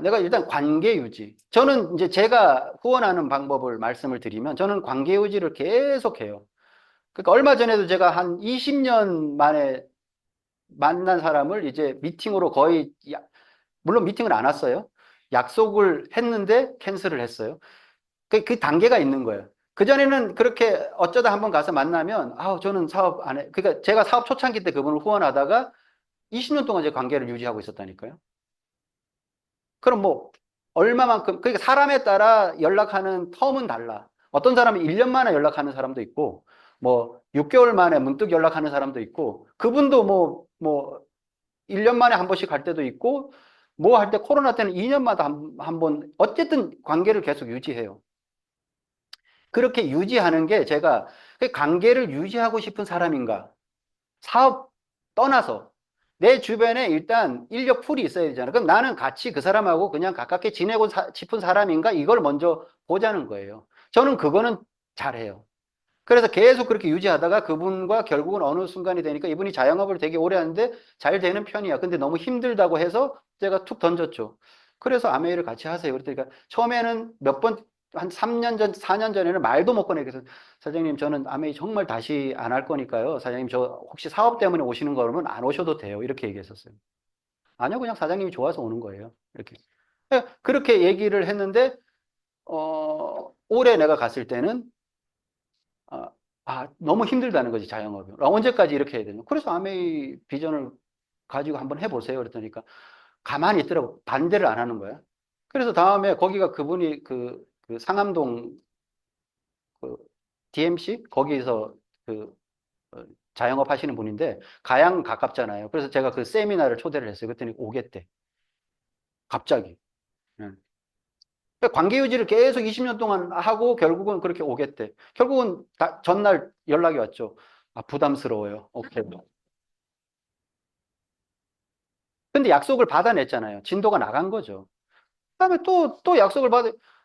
내가 일단 관계 유지. 저는 이제 제가 후원하는 방법을 말씀을 드리면 저는 관계 유지를 계속해요. 그러니까 얼마 전에도 제가 한 20년 만에 만난 사람을 이제 미팅으로 물론 미팅을 안 왔어요. 약속을 했는데 캔슬을 했어요. 그 단계가 있는 거예요. 그전에는 그렇게 어쩌다 한번 가서 만나면, 저는 사업 안 해. 그러니까 제가 사업 초창기 때 그분을 후원하다가 20년 동안 제 관계를 유지하고 있었다니까요. 그럼 뭐, 얼마만큼, 그러니까 사람에 따라 연락하는 텀은 달라. 어떤 사람은 1년 만에 연락하는 사람도 있고, 뭐, 6개월 만에 문득 연락하는 사람도 있고, 그분도 뭐, 1년 만에 한 번씩 갈 때도 있고, 뭐 할 때 코로나 때는 2년마다 한 번, 어쨌든 관계를 계속 유지해요. 그렇게 유지하는 게 제가 그 관계를 유지하고 싶은 사람인가? 사업 떠나서 내 주변에 일단 인력 풀이 있어야 되잖아. 그럼 나는 같이 그 사람하고 그냥 가깝게 지내고 싶은 사람인가? 이걸 먼저 보자는 거예요. 저는 그거는 잘해요. 그래서 계속 그렇게 유지하다가 그분과 결국은 어느 순간이 되니까 이분이 자영업을 되게 오래 하는데 잘 되는 편이야. 근데 너무 힘들다고 해서 제가 툭 던졌죠. 그래서 아메이를 같이 하세요. 그러니까 처음에는 한 3년 전, 4년 전에는 말도 못 꺼내. 그래서 사장님, 저는 아메이 정말 다시 안 할 거니까요. 사장님, 저 혹시 사업 때문에 오시는 거라면 안 오셔도 돼요. 이렇게 얘기했었어요. 아니요, 그냥 사장님이 좋아서 오는 거예요. 이렇게. 그렇게 얘기를 했는데, 올해 내가 갔을 때는 아, 너무 힘들다는 거지, 자영업이. 언제까지 이렇게 해야 되냐. 그래서 아메이 비전을 가지고 한번 해보세요. 그랬더니까 가만히 있더라고. 반대를 안 하는 거야. 그래서 다음에 거기가 그분이 그 상암동 그 DMC? 거기서 그 어, 자영업 하시는 분인데 가양 가깝잖아요. 그래서 제가 그 세미나를 초대를 했어요. 그랬더니 오겠대. 갑자기. 예. 관계 유지를 계속 20년 동안 하고 결국은 그렇게 오겠대. 결국은 전날 연락이 왔죠. 부담스러워요. 오케이. 근데 약속을 받아냈잖아요. 진도가 나간 거죠. 그다음에 또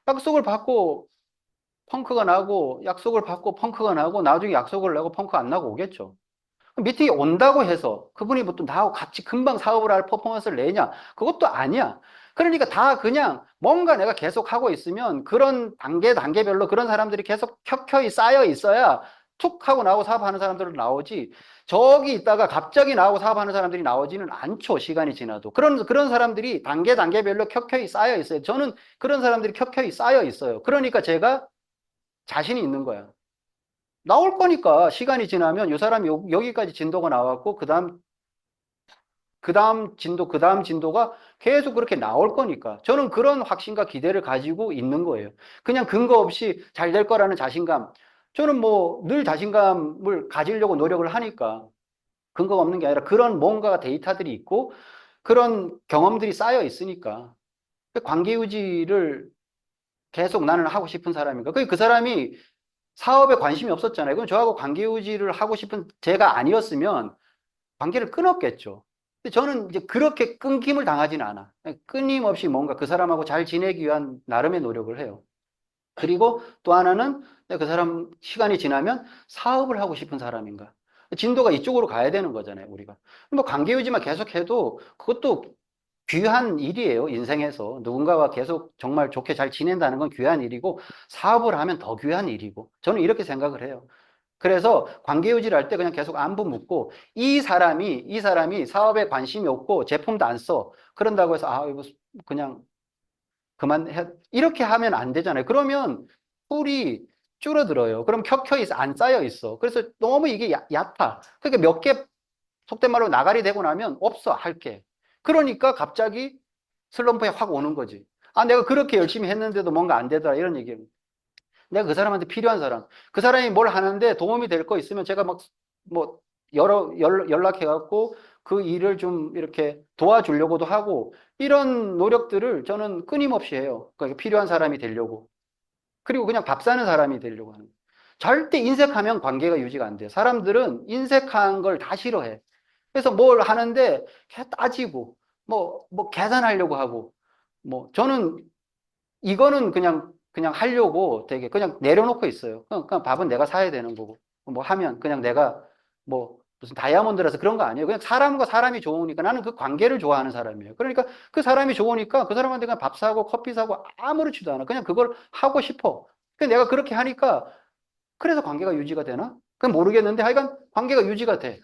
약속을 받고 펑크가 나고, 약속을 받고 펑크가 나고, 나중에 약속을 내고 펑크 안 나고 오겠죠. 미팅에 온다고 해서 그분이 뭐 또 나하고 같이 금방 사업을 할 퍼포먼스를 내냐? 그것도 아니야. 그러니까 다 그냥 뭔가 내가 계속 하고 있으면 그런 단계별로 그런 사람들이 계속 켜켜이 쌓여 있어야 툭 하고 나오고 사업하는 사람들은 나오지. 저기 있다가 갑자기 나오고 사업하는 사람들이 나오지는 않죠. 시간이 지나도. 그런 사람들이 단계별로 켜켜이 쌓여 있어요. 저는 그런 사람들이 켜켜이 쌓여 있어요. 그러니까 제가 자신이 있는 거야. 나올 거니까 시간이 지나면 이 사람이 여기까지 진도가 나왔고 그 다음 진도가 계속 그렇게 나올 거니까 저는 그런 확신과 기대를 가지고 있는 거예요. 그냥 근거 없이 잘 될 거라는 자신감. 저는 뭐 늘 자신감을 가지려고 노력을 하니까 근거가 없는 게 아니라 그런 뭔가 데이터들이 있고 그런 경험들이 쌓여 있으니까 관계 유지를 계속 나는 하고 싶은 사람인가. 그 사람이 사업에 관심이 없었잖아요. 그럼 저하고 관계 유지를 하고 싶은 제가 아니었으면 관계를 끊었겠죠. 근데 저는 이제 그렇게 끊김을 당하지는 않아. 끊임없이 뭔가 그 사람하고 잘 지내기 위한 나름의 노력을 해요. 그리고 또 하나는 그 사람 시간이 지나면 사업을 하고 싶은 사람인가. 진도가 이쪽으로 가야 되는 거잖아요, 우리가. 뭐 관계 유지만 계속해도 그것도 귀한 일이에요, 인생에서. 누군가와 계속 정말 좋게 잘 지낸다는 건 귀한 일이고, 사업을 하면 더 귀한 일이고, 저는 이렇게 생각을 해요. 그래서 관계 유지를 할 때 그냥 계속 안부 묻고, 이 사람이 사업에 관심이 없고 제품도 안 써. 그런다고 해서, 아, 이거 그냥 그만해. 이렇게 하면 안 되잖아요. 그러면 풀이 줄어들어요. 그럼 켜켜이 안 쌓여 있어. 그래서 너무 이게 얕아. 그러니까 몇 개, 속된 말로 나가리 되고 나면 없어, 할 게. 그러니까 갑자기 슬럼프에 확 오는 거지. 아, 내가 그렇게 열심히 했는데도 뭔가 안 되더라. 이런 얘기예요. 내가 그 사람한테 필요한 사람. 그 사람이 뭘 하는데 도움이 될 거 있으면 제가 막, 뭐, 연락해갖고 그 일을 좀 이렇게 도와주려고도 하고, 이런 노력들을 저는 끊임없이 해요. 그러니까 필요한 사람이 되려고. 그리고 그냥 밥 사는 사람이 되려고 하는 거예요. 절대 인색하면 관계가 유지가 안 돼요. 사람들은 인색한 걸 다 싫어해. 그래서 뭘 하는데 따지고, 뭐 계산하려고 하고, 저는 이거는 그냥 하려고 되게 그냥 내려놓고 있어요. 그냥 밥은 내가 사야 되는 거고. 뭐 하면 그냥 내가 뭐 무슨 다이아몬드라서 그런 거 아니에요. 그냥 사람과 사람이 좋으니까 나는 그 관계를 좋아하는 사람이에요. 그러니까 그 사람이 좋으니까 그 사람한테 그냥 밥 사고 커피 사고 아무렇지도 않아. 그냥 그걸 하고 싶어. 근데 내가 그렇게 하니까 그래서 관계가 유지가 되나? 그건 모르겠는데 하여간 관계가 유지가 돼.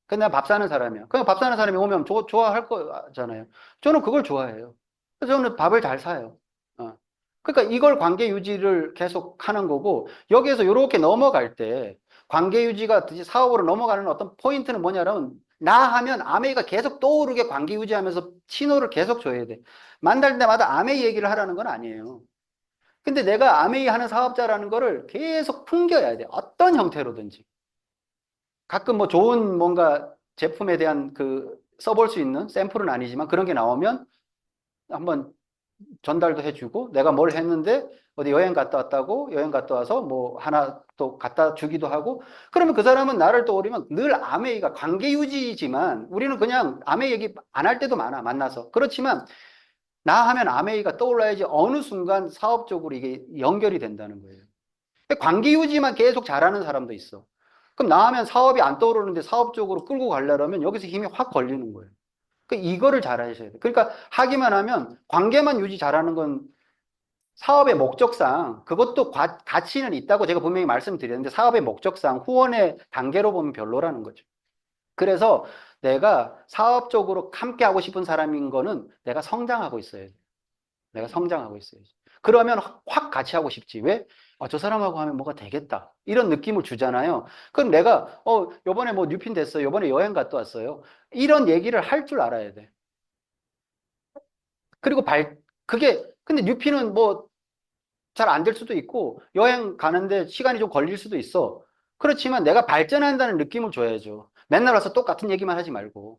근데 내가 밥 사는 사람이야. 그냥 밥 사는 사람이 오면 좋아할 거잖아요. 저는 그걸 좋아해요. 그래서 저는 밥을 잘 사요. 어. 그러니까 이걸 관계 유지를 계속 하는 거고, 여기에서 이렇게 넘어갈 때, 관계 유지가 사업으로 넘어가는 어떤 포인트는 뭐냐면, 나 하면 아메이가 계속 떠오르게 관계 유지하면서 신호를 계속 줘야 돼. 만날 때마다 아메이 얘기를 하라는 건 아니에요. 근데 내가 아메이 하는 사업자라는 거를 계속 풍겨야 돼. 어떤 형태로든지. 가끔 뭐 좋은 뭔가 제품에 대한 그 써볼 수 있는 샘플은 아니지만 그런 게 나오면 한번 전달도 해주고 내가 뭘 했는데 어디 여행 갔다 왔다고 여행 갔다 와서 뭐 하나 또 갖다 주기도 하고 그러면 그 사람은 나를 떠올리면 늘 아메이가 관계 유지지만 우리는 그냥 아메이 얘기 안 할 때도 많아 만나서 그렇지만 나 하면 아메이가 떠올라야지 어느 순간 사업적으로 이게 연결이 된다는 거예요. 관계 유지만 계속 잘하는 사람도 있어. 그럼 나 하면 사업이 안 떠오르는데 사업적으로 끌고 가려면 여기서 힘이 확 걸리는 거예요. 그러니까 이거를 잘 하셔야 돼요. 그러니까 하기만 하면 관계만 유지 잘하는 건 사업의 목적상 그것도 가치는 있다고 제가 분명히 말씀드렸는데 사업의 목적상 후원의 단계로 보면 별로라는 거죠. 그래서 내가 사업적으로 함께 하고 싶은 사람인 거는 내가 성장하고 있어야 돼. 내가 성장하고 있어야지. 그러면 확 같이 하고 싶지. 왜? 아, 저 사람하고 하면 뭐가 되겠다. 이런 느낌을 주잖아요. 그럼 내가, 요번에 뭐 뉴핀 됐어요. 요번에 여행 갔다 왔어요. 이런 얘기를 할 줄 알아야 돼. 그리고 근데 뉴핀은 뭐 잘 안 될 수도 있고, 여행 가는데 시간이 좀 걸릴 수도 있어. 그렇지만 내가 발전한다는 느낌을 줘야죠. 맨날 와서 똑같은 얘기만 하지 말고.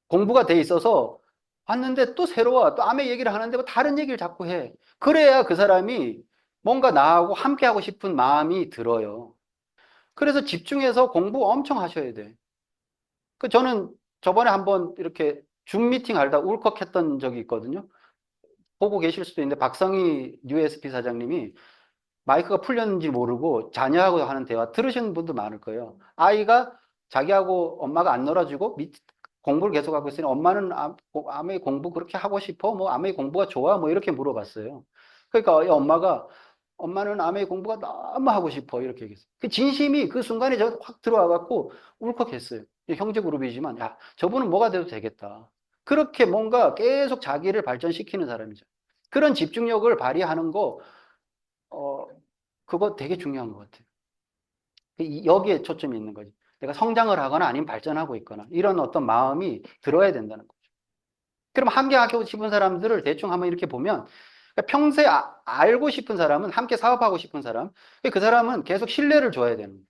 공부가 돼 있어서 왔는데 또 새로워. 또 아메 얘기를 하는데 뭐 다른 얘기를 자꾸 해. 그래야 그 사람이 뭔가 나하고 함께 하고 싶은 마음이 들어요. 그래서 집중해서 공부 엄청 하셔야 돼. 저는 저번에 한번 이렇게 줌 미팅 하다 울컥했던 적이 있거든요. 보고 계실 수도 있는데 박성희 뉴에스피 사장님이 마이크가 풀렸는지 모르고 자녀하고 하는 대화 들으시는 분도 많을 거예요. 아이가 자기하고 엄마가 안 놀아주고 공부를 계속하고 있으니 엄마는 아메이 공부 그렇게 하고 싶어? 뭐 아메이 공부가 좋아? 뭐 이렇게 물어봤어요. 그러니까 이 엄마가 엄마는 아메이 공부가 너무 하고 싶어 이렇게 얘기했어요. 그 진심이 그 순간에 저 확 들어와 갖고 울컥했어요. 형제 그룹이지만 야 저분은 뭐가 돼도 되겠다. 그렇게 뭔가 계속 자기를 발전시키는 사람이죠. 그런 집중력을 발휘하는 거 어, 그거 되게 중요한 것 같아요. 여기에 초점이 있는 거지. 내가 성장을 하거나 아니면 발전하고 있거나 이런 어떤 마음이 들어야 된다는 거죠. 그럼 함께 하고 싶은 사람들을 대충 한번 이렇게 보면 평소에 알고 싶은 사람은 함께 사업하고 싶은 사람 그 사람은 계속 신뢰를 줘야 되는 거예요.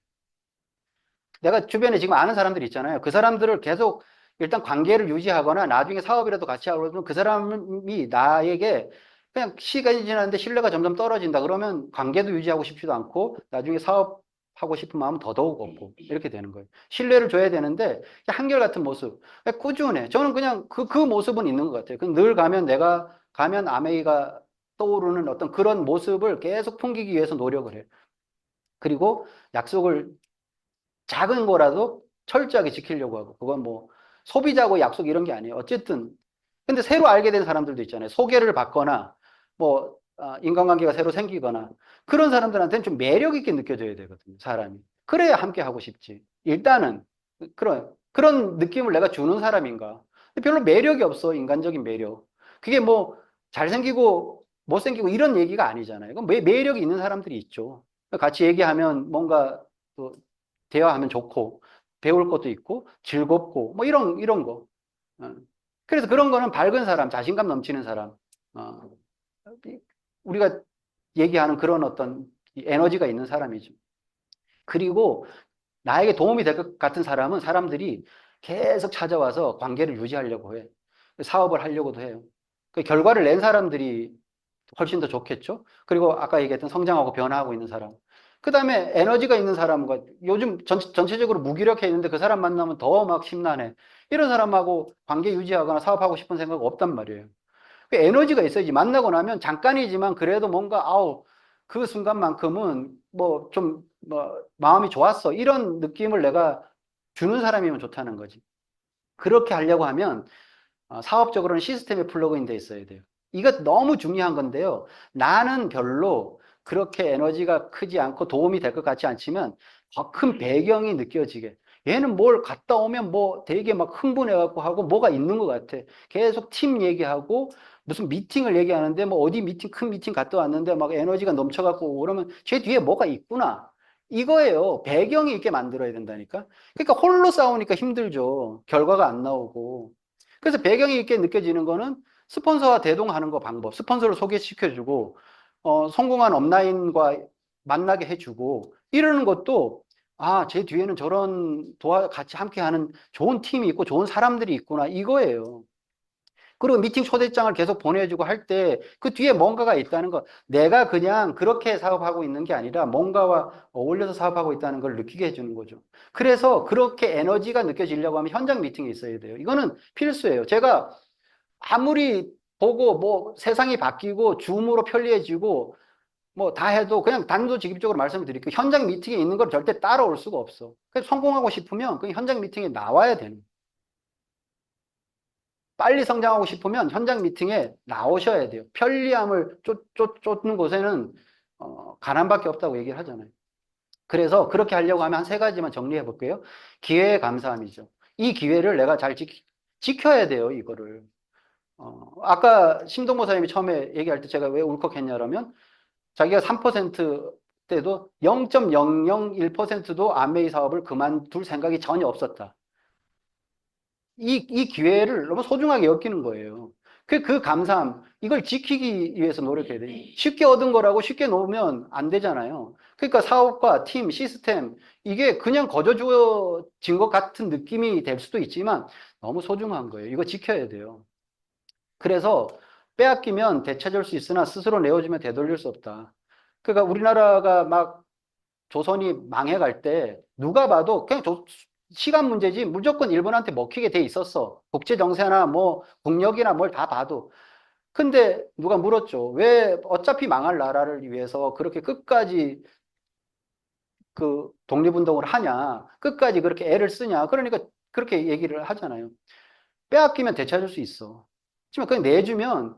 내가 주변에 지금 아는 사람들 있잖아요. 그 사람들을 계속 일단 관계를 유지하거나 나중에 사업이라도 같이 하고 그러면 그 사람이 나에게 그냥 시간이 지났는데 신뢰가 점점 떨어진다. 그러면 관계도 유지하고 싶지도 않고 나중에 사업하고 싶은 마음은 더더욱 없고 이렇게 되는 거예요. 신뢰를 줘야 되는데 한결같은 모습. 꾸준해. 저는 그냥 그 모습은 있는 것 같아요. 늘 가면 내가 가면 아메이가 떠오르는 어떤 그런 모습을 계속 풍기기 위해서 노력을 해요. 그리고 약속을 작은 거라도 철저하게 지키려고 하고 그건 뭐 소비자고 약속 이런 게 아니에요. 어쨌든 근데 새로 알게 된 사람들도 있잖아요. 소개를 받거나 뭐 인간관계가 새로 생기거나 그런 사람들한테는 좀 매력 있게 느껴져야 되거든요, 사람이. 그래야 함께 하고 싶지. 일단은 그런 느낌을 내가 주는 사람인가. 별로 매력이 없어, 인간적인 매력. 그게 뭐 잘생기고 못생기고 이런 얘기가 아니잖아요. 그건 매력이 있는 사람들이 있죠. 같이 얘기하면 뭔가 또 대화하면 좋고 배울 것도 있고 즐겁고 뭐 이런 거. 어. 그래서 그런 거는 밝은 사람, 자신감 넘치는 사람, 어, 우리가 얘기하는 그런 어떤 에너지가 있는 사람이죠. 그리고 나에게 도움이 될 것 같은 사람은 사람들이 계속 찾아와서 관계를 유지하려고 해. 사업을 하려고도 해요. 그 결과를 낸 사람들이 훨씬 더 좋겠죠. 그리고 아까 얘기했던 성장하고 변화하고 있는 사람. 그 다음에 에너지가 있는 사람과 요즘 전체적으로 무기력해 있는데 그 사람 만나면 더 막 심란해. 이런 사람하고 관계 유지하거나 사업하고 싶은 생각 없단 말이에요. 그 에너지가 있어야지. 만나고 나면 잠깐이지만 그래도 뭔가 아우 그 순간만큼은 뭐 좀 뭐 마음이 좋았어. 이런 느낌을 내가 주는 사람이면 좋다는 거지. 그렇게 하려고 하면 사업적으로는 시스템에 플러그인 돼 있어야 돼요. 이거 너무 중요한 건데요. 나는 별로 그렇게 에너지가 크지 않고 도움이 될 것 같지 않지만 더 큰 배경이 느껴지게. 얘는 뭘 갔다 오면 뭐 되게 막 흥분해갖고 하고 뭐가 있는 것 같아. 계속 팀 얘기하고 무슨 미팅을 얘기하는데 뭐 어디 미팅, 큰 미팅 갔다 왔는데 막 에너지가 넘쳐갖고 그러면 쟤 뒤에 뭐가 있구나. 이거예요. 배경이 있게 만들어야 된다니까. 그러니까 홀로 싸우니까 힘들죠. 결과가 안 나오고. 그래서 배경이 있게 느껴지는 거는 스폰서와 대동하는 거 방법, 스폰서를 소개시켜주고, 성공한 업라인과 만나게 해주고, 이러는 것도, 아, 제 뒤에는 저런 같이 함께 하는 좋은 팀이 있고 좋은 사람들이 있구나, 이거예요. 그리고 미팅 초대장을 계속 보내주고 할 때 그 뒤에 뭔가가 있다는 거, 내가 그냥 그렇게 사업하고 있는 게 아니라 뭔가와 어울려서 사업하고 있다는 걸 느끼게 해주는 거죠. 그래서 그렇게 에너지가 느껴지려고 하면 현장 미팅이 있어야 돼요. 이거는 필수예요. 제가 아무리 보고 뭐 세상이 바뀌고 줌으로 편리해지고 뭐 다 해도 그냥 단도직입적으로 말씀을 드릴게요. 현장 미팅에 있는 걸 절대 따라올 수가 없어. 그래서 성공하고 싶으면 그 현장 미팅에 나와야 되는 거예요. 빨리 성장하고 싶으면 현장 미팅에 나오셔야 돼요. 편리함을 쫓는 곳에는 가난밖에 없다고 얘기를 하잖아요. 그래서 그렇게 하려고 하면 한 세 가지만 정리해 볼게요. 기회에 감사함이죠. 이 기회를 내가 잘 지켜야 돼요, 이거를. 아까 심동 모사님이 처음에 얘기할 때 제가 왜 울컥했냐면 자기가 3% 때도 0.001%도 암웨이 사업을 그만둘 생각이 전혀 없었다. 이 기회를 너무 소중하게 여기는 거예요. 그 감사함, 이걸 지키기 위해서 노력해야 돼요. 쉽게 얻은 거라고 쉽게 놓으면 안 되잖아요. 그러니까 사업과 팀, 시스템, 이게 그냥 거저 주어진 것 같은 느낌이 될 수도 있지만 너무 소중한 거예요. 이거 지켜야 돼요. 그래서 빼앗기면 되찾을 수 있으나 스스로 내어주면 되돌릴 수 없다. 그러니까 우리나라가 막 조선이 망해갈 때 누가 봐도 그냥 시간 문제지 무조건 일본한테 먹히게 돼 있었어. 국제 정세나 뭐 국력이나 뭘 다 봐도. 근데 누가 물었죠. 왜 어차피 망할 나라를 위해서 그렇게 끝까지 그 독립운동을 하냐. 끝까지 그렇게 애를 쓰냐. 그러니까 그렇게 얘기를 하잖아요. 빼앗기면 되찾을 수 있어. 하지만 그냥 내주면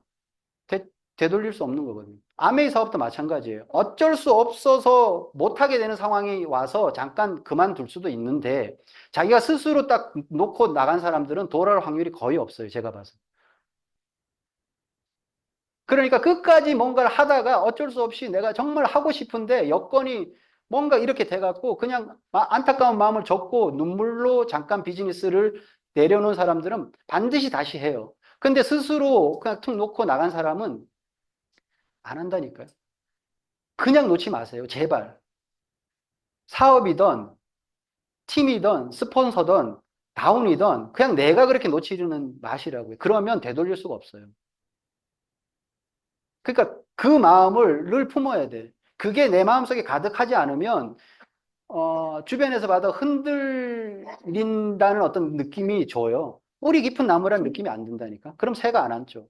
되돌릴 수 없는 거거든요. 아메이 사업도 마찬가지예요. 어쩔 수 없어서 못하게 되는 상황이 와서 잠깐 그만둘 수도 있는데 자기가 스스로 딱 놓고 나간 사람들은 돌아올 확률이 거의 없어요. 제가 봐서. 그러니까 끝까지 뭔가를 하다가 어쩔 수 없이 내가 정말 하고 싶은데 여건이 뭔가 이렇게 돼갖고 그냥 안타까운 마음을 접고 눈물로 잠깐 비즈니스를 내려놓은 사람들은 반드시 다시 해요. 근데 스스로 그냥 툭 놓고 나간 사람은 안 한다니까요. 그냥 놓지 마세요. 제발. 사업이든 팀이든 스폰서든 다운이든 그냥 내가 그렇게 놓치려는 맛이라고요. 그러면 되돌릴 수가 없어요. 그러니까 그 마음을 늘 품어야 돼. 그게 내 마음속에 가득하지 않으면 주변에서 봐도 흔들린다는 어떤 느낌이 줘요. 뿌리 깊은 나무라는 느낌이 안 든다니까. 그럼 새가 안 앉죠.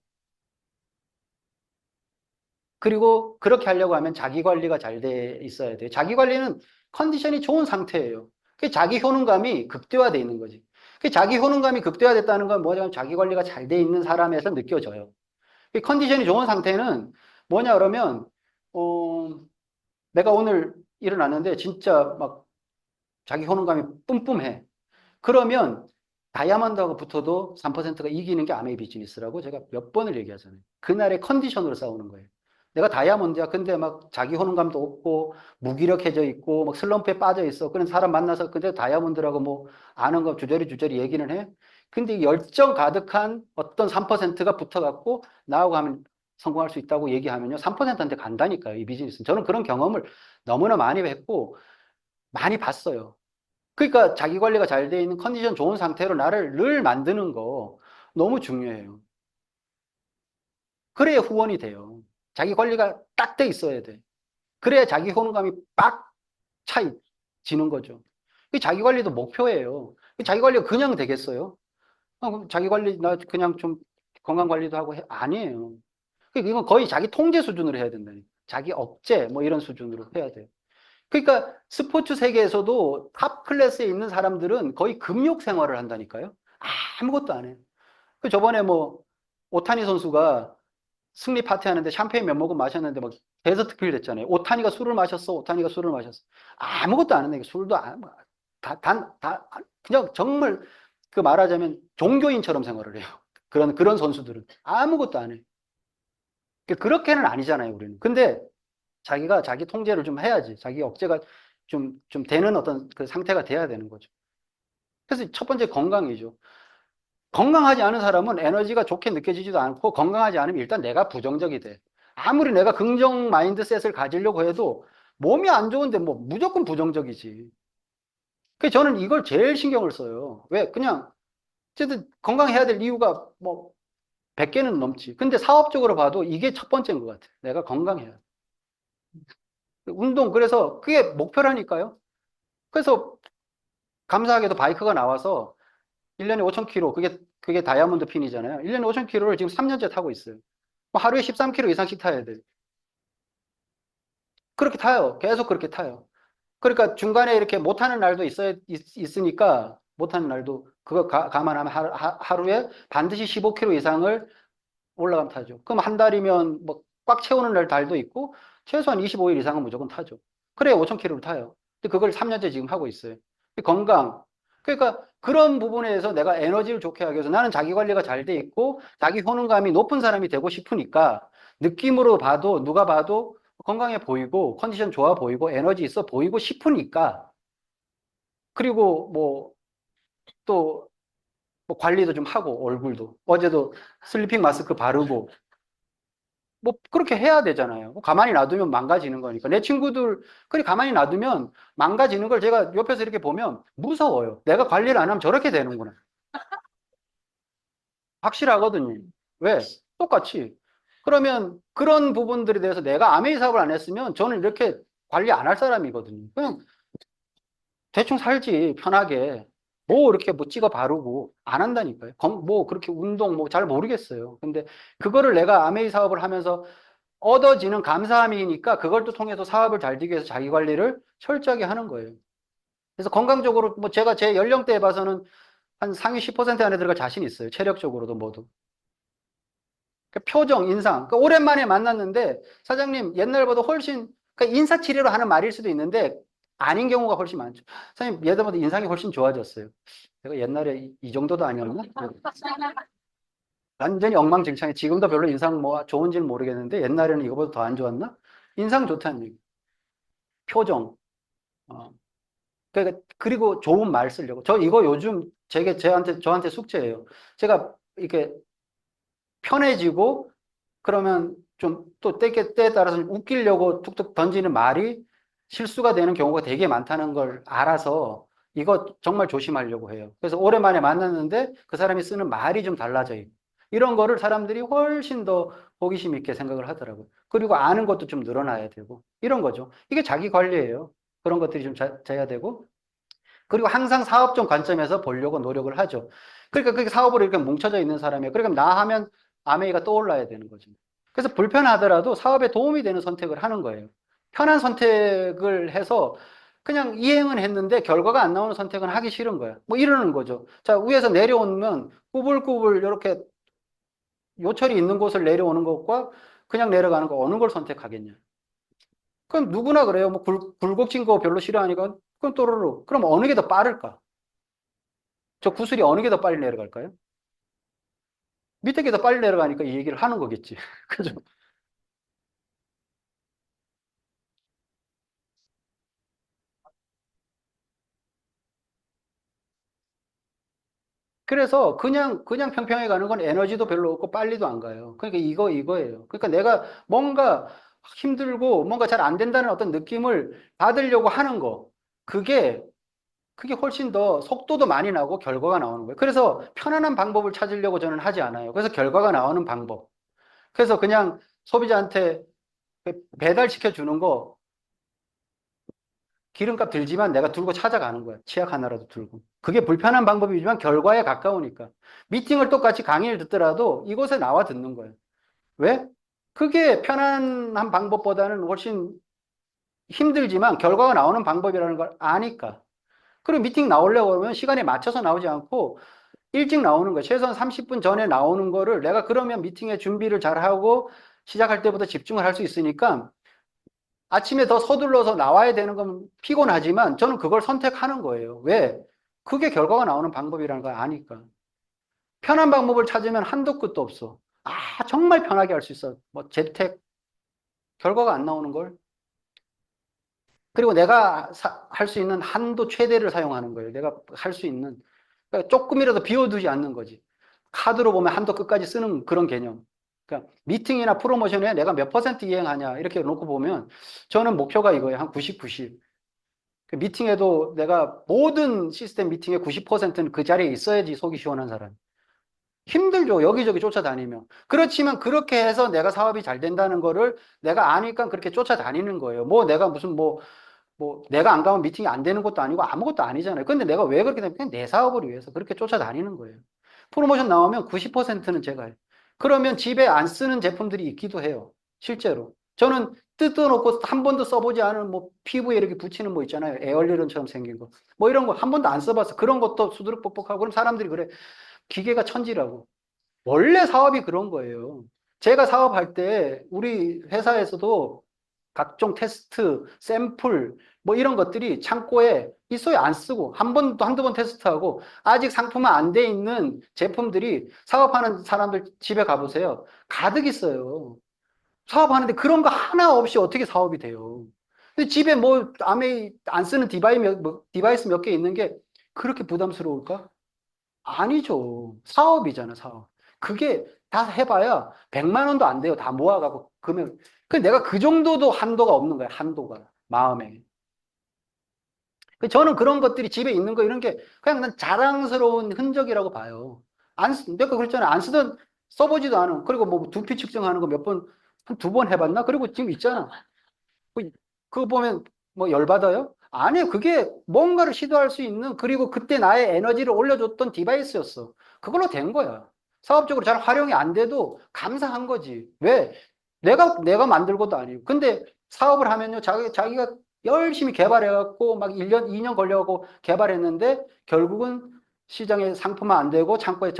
그리고 그렇게 하려고 하면 자기 관리가 잘 돼 있어야 돼요. 자기 관리는 컨디션이 좋은 상태예요. 그 자기 효능감이 극대화돼 있는 거지. 그 자기 효능감이 극대화됐다는 건 뭐냐면 자기 관리가 잘 돼 있는 사람에서 느껴져요. 그 컨디션이 좋은 상태는 뭐냐 그러면 내가 오늘 일어났는데 진짜 막 자기 효능감이 뿜뿜해. 그러면 다이아몬드하고 붙어도 3%가 이기는 게 아메이 비즈니스라고 제가 몇 번을 얘기하잖아요. 그날의 컨디션으로 싸우는 거예요. 내가 다이아몬드야. 근데 막 자기 효능감도 없고 무기력해져 있고 막 슬럼프에 빠져 있어. 그런 사람 만나서 근데 다이아몬드라고 뭐 아는 거 주저리 얘기는 해. 근데 열정 가득한 어떤 3%가 붙어갖고 나하고 하면 성공할 수 있다고 얘기하면요. 3%한테 간다니까요. 이 비즈니스는. 저는 그런 경험을 너무나 많이 했고 많이 봤어요. 그러니까 자기 관리가 잘 돼 있는 컨디션 좋은 상태로 나를 늘 만드는 거 너무 중요해요. 그래야 후원이 돼요. 자기 관리가 딱 돼 있어야 돼. 그래야 자기 효능감이 빡 차지는 거죠. 자기 관리도 목표예요. 자기 관리가 그냥 되겠어요? 그럼 자기 관리 나 그냥 좀 건강 관리도 하고 아니에요. 이건 거의 자기 통제 수준으로 해야 된다니. 자기 억제 뭐 이런 수준으로 해야 돼요. 그러니까 스포츠 세계에서도 탑 클래스에 있는 사람들은 거의 금욕 생활을 한다니까요. 아무것도 안 해요. 저번에 뭐 오타니 선수가 승리 파티 하는데 샴페인 몇 모금 마셨는데 막 데저트 필 됐잖아요. 오타니가 술을 마셨어. 오타니가 술을 마셨어. 아무것도 안 했네. 술도 그냥 정말 그 말하자면 종교인처럼 생활을 해요. 그런 선수들은 아무것도 안 해. 그렇게는 아니잖아요, 우리는. 근데 자기가 자기 통제를 좀 해야지. 자기 억제가 좀 되는 어떤 그 상태가 돼야 되는 거죠. 그래서 첫 번째 건강이죠. 건강하지 않은 사람은 에너지가 좋게 느껴지지도 않고 건강하지 않으면 일단 내가 부정적이 돼. 아무리 내가 긍정 마인드셋을 가지려고 해도 몸이 안 좋은데 뭐 무조건 부정적이지. 그래서 저는 이걸 제일 신경을 써요. 왜? 그냥 어쨌든 건강해야 될 이유가 뭐 100개는 넘지. 근데 사업적으로 봐도 이게 첫 번째인 것 같아요. 내가 건강해야 돼. 운동, 그래서 그게 목표라니까요. 그래서 감사하게도 바이크가 나와서 1년에 5,000km, 그게 다이아몬드 핀이잖아요. 1년에 5,000km를 지금 3년째 타고 있어요. 뭐 하루에 13km 이상씩 타야 돼요. 그렇게 타요. 계속 그렇게 타요. 그러니까 중간에 이렇게 못하는 날도 있으니까, 못하는 날도, 그거 감안하면 하루에 반드시 15km 이상을 올라가면 타죠. 그럼 한 달이면 뭐 꽉 채우는 달도 있고, 최소한 25일 이상은 무조건 타죠. 그래야 5,000km를 타요. 근데 그걸 3년째 지금 하고 있어요. 건강. 그러니까 그런 부분에 대해서 내가 에너지를 좋게 하기 위해서 나는 자기 관리가 잘 돼 있고, 자기 효능감이 높은 사람이 되고 싶으니까, 느낌으로 봐도, 누가 봐도 건강해 보이고, 컨디션 좋아 보이고, 에너지 있어 보이고 싶으니까, 그리고 또, 뭐 관리도 좀 하고, 얼굴도. 어제도 슬리핑 마스크 바르고, 뭐 그렇게 해야 되잖아요. 뭐 가만히 놔두면 망가지는 거니까. 내 친구들 그렇게 가만히 놔두면 망가지는 걸 제가 옆에서 이렇게 보면 무서워요. 내가 관리를 안 하면 저렇게 되는구나. 확실하거든요. 왜? 똑같이. 그러면 그런 부분들에 대해서 내가 아메이 사업을 안 했으면 저는 이렇게 관리 안 할 사람이거든요. 그냥 대충 살지, 편하게. 뭐 이렇게 뭐 찍어 바르고 안 한다니까요. 뭐 그렇게 운동 뭐 잘 모르겠어요. 근데 그거를 내가 아메이 사업을 하면서 얻어지는 감사함이니까 그걸 또 통해서 사업을 잘 되기 위해서 자기 관리를 철저하게 하는 거예요. 그래서 건강적으로 뭐 제가 제 연령대에 봐서는 한 상위 10% 안에 들어갈 자신 있어요. 체력적으로도 모두. 표정, 인상. 오랜만에 만났는데 사장님 옛날보다 훨씬 인사치레로 하는 말일 수도 있는데 아닌 경우가 훨씬 많죠. 사장님 예전보다 인상이 훨씬 좋아졌어요. 제가 옛날에 이 정도도 아니었나? 완전히 엉망진창에 지금도 별로 인상 뭐 좋은지는 모르겠는데 옛날에는 이거보다 더 안 좋았나? 인상 좋다는 얘기. 표정. 어. 그러니까 그리고 좋은 말 쓰려고. 저 이거 요즘 저한테 숙제예요. 제가 이렇게 편해지고 그러면 좀 또 때에 따라서 좀 웃기려고 툭툭 던지는 말이 실수가 되는 경우가 되게 많다는 걸 알아서 이거 정말 조심하려고 해요. 그래서 오랜만에 만났는데 그 사람이 쓰는 말이 좀 달라져요. 이런 거를 사람들이 훨씬 더 호기심 있게 생각을 하더라고요. 그리고 아는 것도 좀 늘어나야 되고 이런 거죠. 이게 자기 관리예요. 그런 것들이 좀 돼야 되고 그리고 항상 사업적 관점에서 보려고 노력을 하죠. 그러니까 그게 사업으로 이렇게 뭉쳐져 있는 사람이에요. 그러니까 나 하면 아메이가 떠올라야 되는 거죠. 그래서 불편하더라도 사업에 도움이 되는 선택을 하는 거예요. 편한 선택을 해서 그냥 이행은 했는데 결과가 안 나오는 선택은 하기 싫은 거야. 뭐 이러는 거죠. 자, 위에서 내려오면 꾸불꾸불 이렇게 요철이 있는 곳을 내려오는 것과 그냥 내려가는 거 어느 걸 선택하겠냐? 그럼 누구나 그래요. 뭐 굴곡진 거 별로 싫어하니까 그럼 또르르. 그럼 어느 게 더 빠를까? 저 구슬이 어느 게 더 빨리 내려갈까요? 밑에 게 더 빨리 내려가니까 이 얘기를 하는 거겠지. 그죠? 그래서 그냥 평평하게 가는 건 에너지도 별로 없고 빨리도 안 가요. 그러니까 이거예요. 그러니까 내가 뭔가 힘들고 뭔가 잘 안 된다는 어떤 느낌을 받으려고 하는 거. 그게 그게 훨씬 더 속도도 많이 나고 결과가 나오는 거예요. 그래서 편안한 방법을 찾으려고 저는 하지 않아요. 그래서 결과가 나오는 방법. 그래서 그냥 소비자한테 배달시켜 주는 거 기름값 들지만 내가 들고 찾아가는 거야. 치약 하나라도 들고. 그게 불편한 방법이지만 결과에 가까우니까. 미팅을 똑같이 강의를 듣더라도 이곳에 나와 듣는 거예요. 왜? 그게 편안한 방법보다는 훨씬 힘들지만 결과가 나오는 방법이라는 걸 아니까. 그리고 미팅 나오려고 그러면 시간에 맞춰서 나오지 않고 일찍 나오는 거예요. 최소한 30분 전에 나오는 거를 내가 그러면 미팅의 준비를 잘 하고 시작할 때부터 집중을 할 수 있으니까 아침에 더 서둘러서 나와야 되는 건 피곤하지만 저는 그걸 선택하는 거예요. 왜? 그게 결과가 나오는 방법이라는 걸 아니까. 편한 방법을 찾으면 한도 끝도 없어. 아, 정말 편하게 할 수 있어. 뭐 재택 결과가 안 나오는 걸. 그리고 내가 할 수 있는 한도 최대를 사용하는 거예요. 내가 할 수 있는. 그러니까 조금이라도 비워두지 않는 거지. 카드로 보면 한도 끝까지 쓰는 그런 개념. 그러니까 미팅이나 프로모션에 내가 몇 퍼센트 이행하냐 이렇게 놓고 보면 저는 목표가 이거예요. 한 90, 90. 그 미팅에도 내가 모든 시스템 미팅의 90%는 그 자리에 있어야지 속이 시원한 사람. 힘들죠. 여기저기 쫓아다니면. 그렇지만 그렇게 해서 내가 사업이 잘 된다는 거를 내가 아니까 그렇게 쫓아다니는 거예요. 뭐 내가 무슨 뭐 내가 안 가면 미팅이 안 되는 것도 아니고 아무것도 아니잖아요. 근데 내가 왜 그렇게 되냐면 그냥 내 사업을 위해서 그렇게 쫓아다니는 거예요. 프로모션 나오면 90%는 제가 해요. 그러면 집에 안 쓰는 제품들이 있기도 해요. 실제로. 저는 뜯어놓고 한 번도 써보지 않은 뭐 피부에 이렇게 붙이는 뭐 있잖아요. 에어리런처럼 생긴 거. 뭐 이런 거 한 번도 안 써봤어. 그런 것도 수두룩 뻑뻑하고 그럼 사람들이 그래. 기계가 천지라고. 원래 사업이 그런 거예요. 제가 사업할 때 우리 회사에서도 각종 테스트, 샘플, 뭐 이런 것들이 창고에 있어요. 안 쓰고. 한 번도 한두 번 테스트하고 아직 상품화 안 돼 있는 제품들이 사업하는 사람들 집에 가보세요. 가득 있어요. 사업하는데 그런 거 하나 없이 어떻게 사업이 돼요? 근데 집에 뭐 안에 안 쓰는 디바이스 몇 개 있는 게 그렇게 부담스러울까? 아니죠. 사업이잖아, 사업. 그게 다 해봐야 100만 원도 안 돼요. 다 모아가고. 그러면, 내가 그 정도도 한도가 없는 거야, 한도가. 마음에. 저는 그런 것들이 집에 있는 거 이런 게 그냥 난 자랑스러운 흔적이라고 봐요. 내가 그랬잖아. 안 쓰던, 써보지도 않은. 그리고 뭐 두피 측정하는 거 몇 번, 한 두 번 해봤나? 그리고 지금 있잖아. 그거 보면 뭐 열받아요? 아니요. 그게 뭔가를 시도할 수 있는 그리고 그때 나의 에너지를 올려줬던 디바이스였어. 그걸로 된 거야. 사업적으로 잘 활용이 안 돼도 감사한 거지. 왜? 내가 만들고도 아니고. 근데 사업을 하면요. 자기가 열심히 개발해갖고 막 1년, 2년 걸려갖고 개발했는데 결국은 시장에 상품화 안 되고 창고에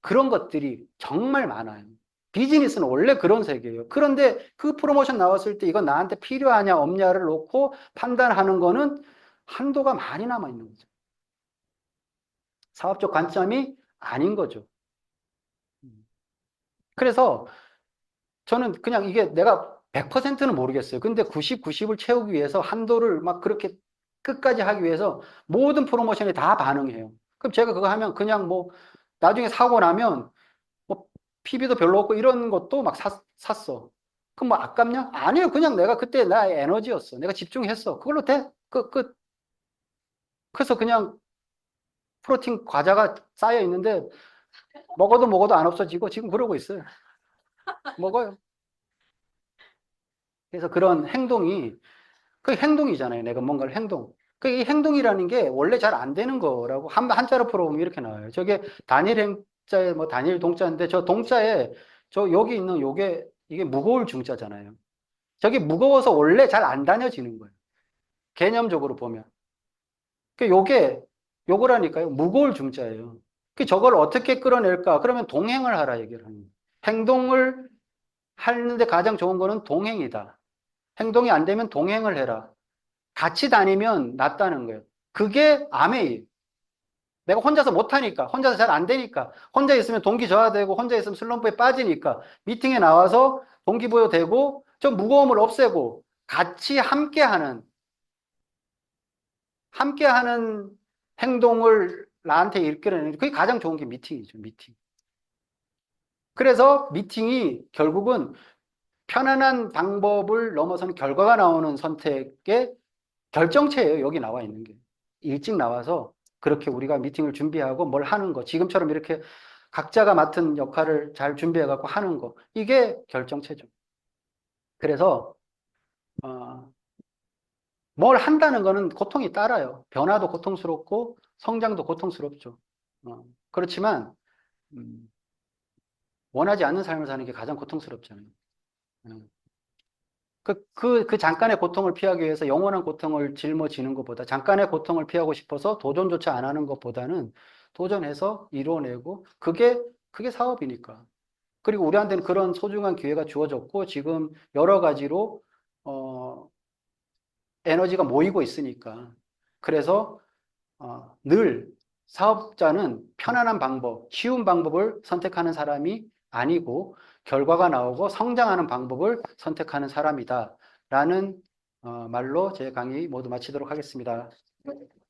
그런 것들이 정말 많아요. 비즈니스는 원래 그런 세계예요. 그런데 그 프로모션 나왔을 때 이건 나한테 필요하냐 없냐를 놓고 판단하는 거는 한도가 많이 남아 있는 거죠. 사업적 관점이 아닌 거죠. 그래서 저는 그냥 이게 내가 100%는 모르겠어요. 근데 90, 90을 채우기 위해서 한도를 막 그렇게 끝까지 하기 위해서 모든 프로모션에 다 반응해요. 그럼 제가 그거 하면 그냥 뭐 나중에 사고 나면 뭐 PB도 별로 없고 이런 것도 막 샀어. 그럼 뭐 아깝냐? 아니요. 그냥 내가 그때 나의 에너지였어. 내가 집중했어. 그걸로 돼. 끝. 그래서 그냥 프로틴 과자가 쌓여 있는데 먹어도 안 없어지고 지금 그러고 있어요. 먹어요. 그래서 그런 행동이 그 행동이잖아요. 내가 뭔가를 행동. 그 이 행동이라는 게 원래 잘 안 되는 거라고 한자로 풀어보면 이렇게 나와요. 저게 단일 행자에 뭐 단일 동자인데 저 동자에 저 여기 있는 요게 이게 무거울 중자잖아요. 저게 무거워서 원래 잘 안 다녀지는 거예요. 개념적으로 보면. 요게 요거라니까요. 무거울 중자예요. 저걸 어떻게 끌어낼까? 그러면 동행을 하라 얘기를 하는 거예요. 행동을 하는데 가장 좋은 거는 동행이다. 행동이 안 되면 동행을 해라. 같이 다니면 낫다는 거예요. 그게 아메이에요. 내가 혼자서 못하니까, 혼자서 잘 안 되니까, 혼자 있으면 동기 저하되고, 혼자 있으면 슬럼프에 빠지니까, 미팅에 나와서 동기부여되고, 좀 무거움을 없애고, 같이 함께하는 행동을 나한테 이끌어내는, 그게 가장 좋은 게 미팅이죠, 미팅. 그래서 미팅이 결국은 편안한 방법을 넘어서는 결과가 나오는 선택의 결정체예요, 여기 나와 있는 게. 일찍 나와서 그렇게 우리가 미팅을 준비하고 뭘 하는 거, 지금처럼 이렇게 각자가 맡은 역할을 잘 준비해 갖고 하는 거, 이게 결정체죠. 그래서 어, 뭘 한다는 거는 고통이 따라요. 변화도 고통스럽고 성장도 고통스럽죠. 그렇지만 음, 원하지 않는 삶을 사는 게 가장 고통스럽잖아요. 음. 그 잠깐의 고통을 피하기 위해서 영원한 고통을 짊어지는 것보다 잠깐의 고통을 피하고 싶어서 도전조차 안 하는 것보다는 도전해서 이뤄내고 그게 사업이니까. 그리고 우리한테는 그런 소중한 기회가 주어졌고 지금 여러 가지로 어, 에너지가 모이고 있으니까. 그래서 늘 사업자는 편안한 방법, 쉬운 방법을 선택하는 사람이 아니고 결과가 나오고 성장하는 방법을 선택하는 사람이다. 라는 말로 제 강의 모두 마치도록 하겠습니다.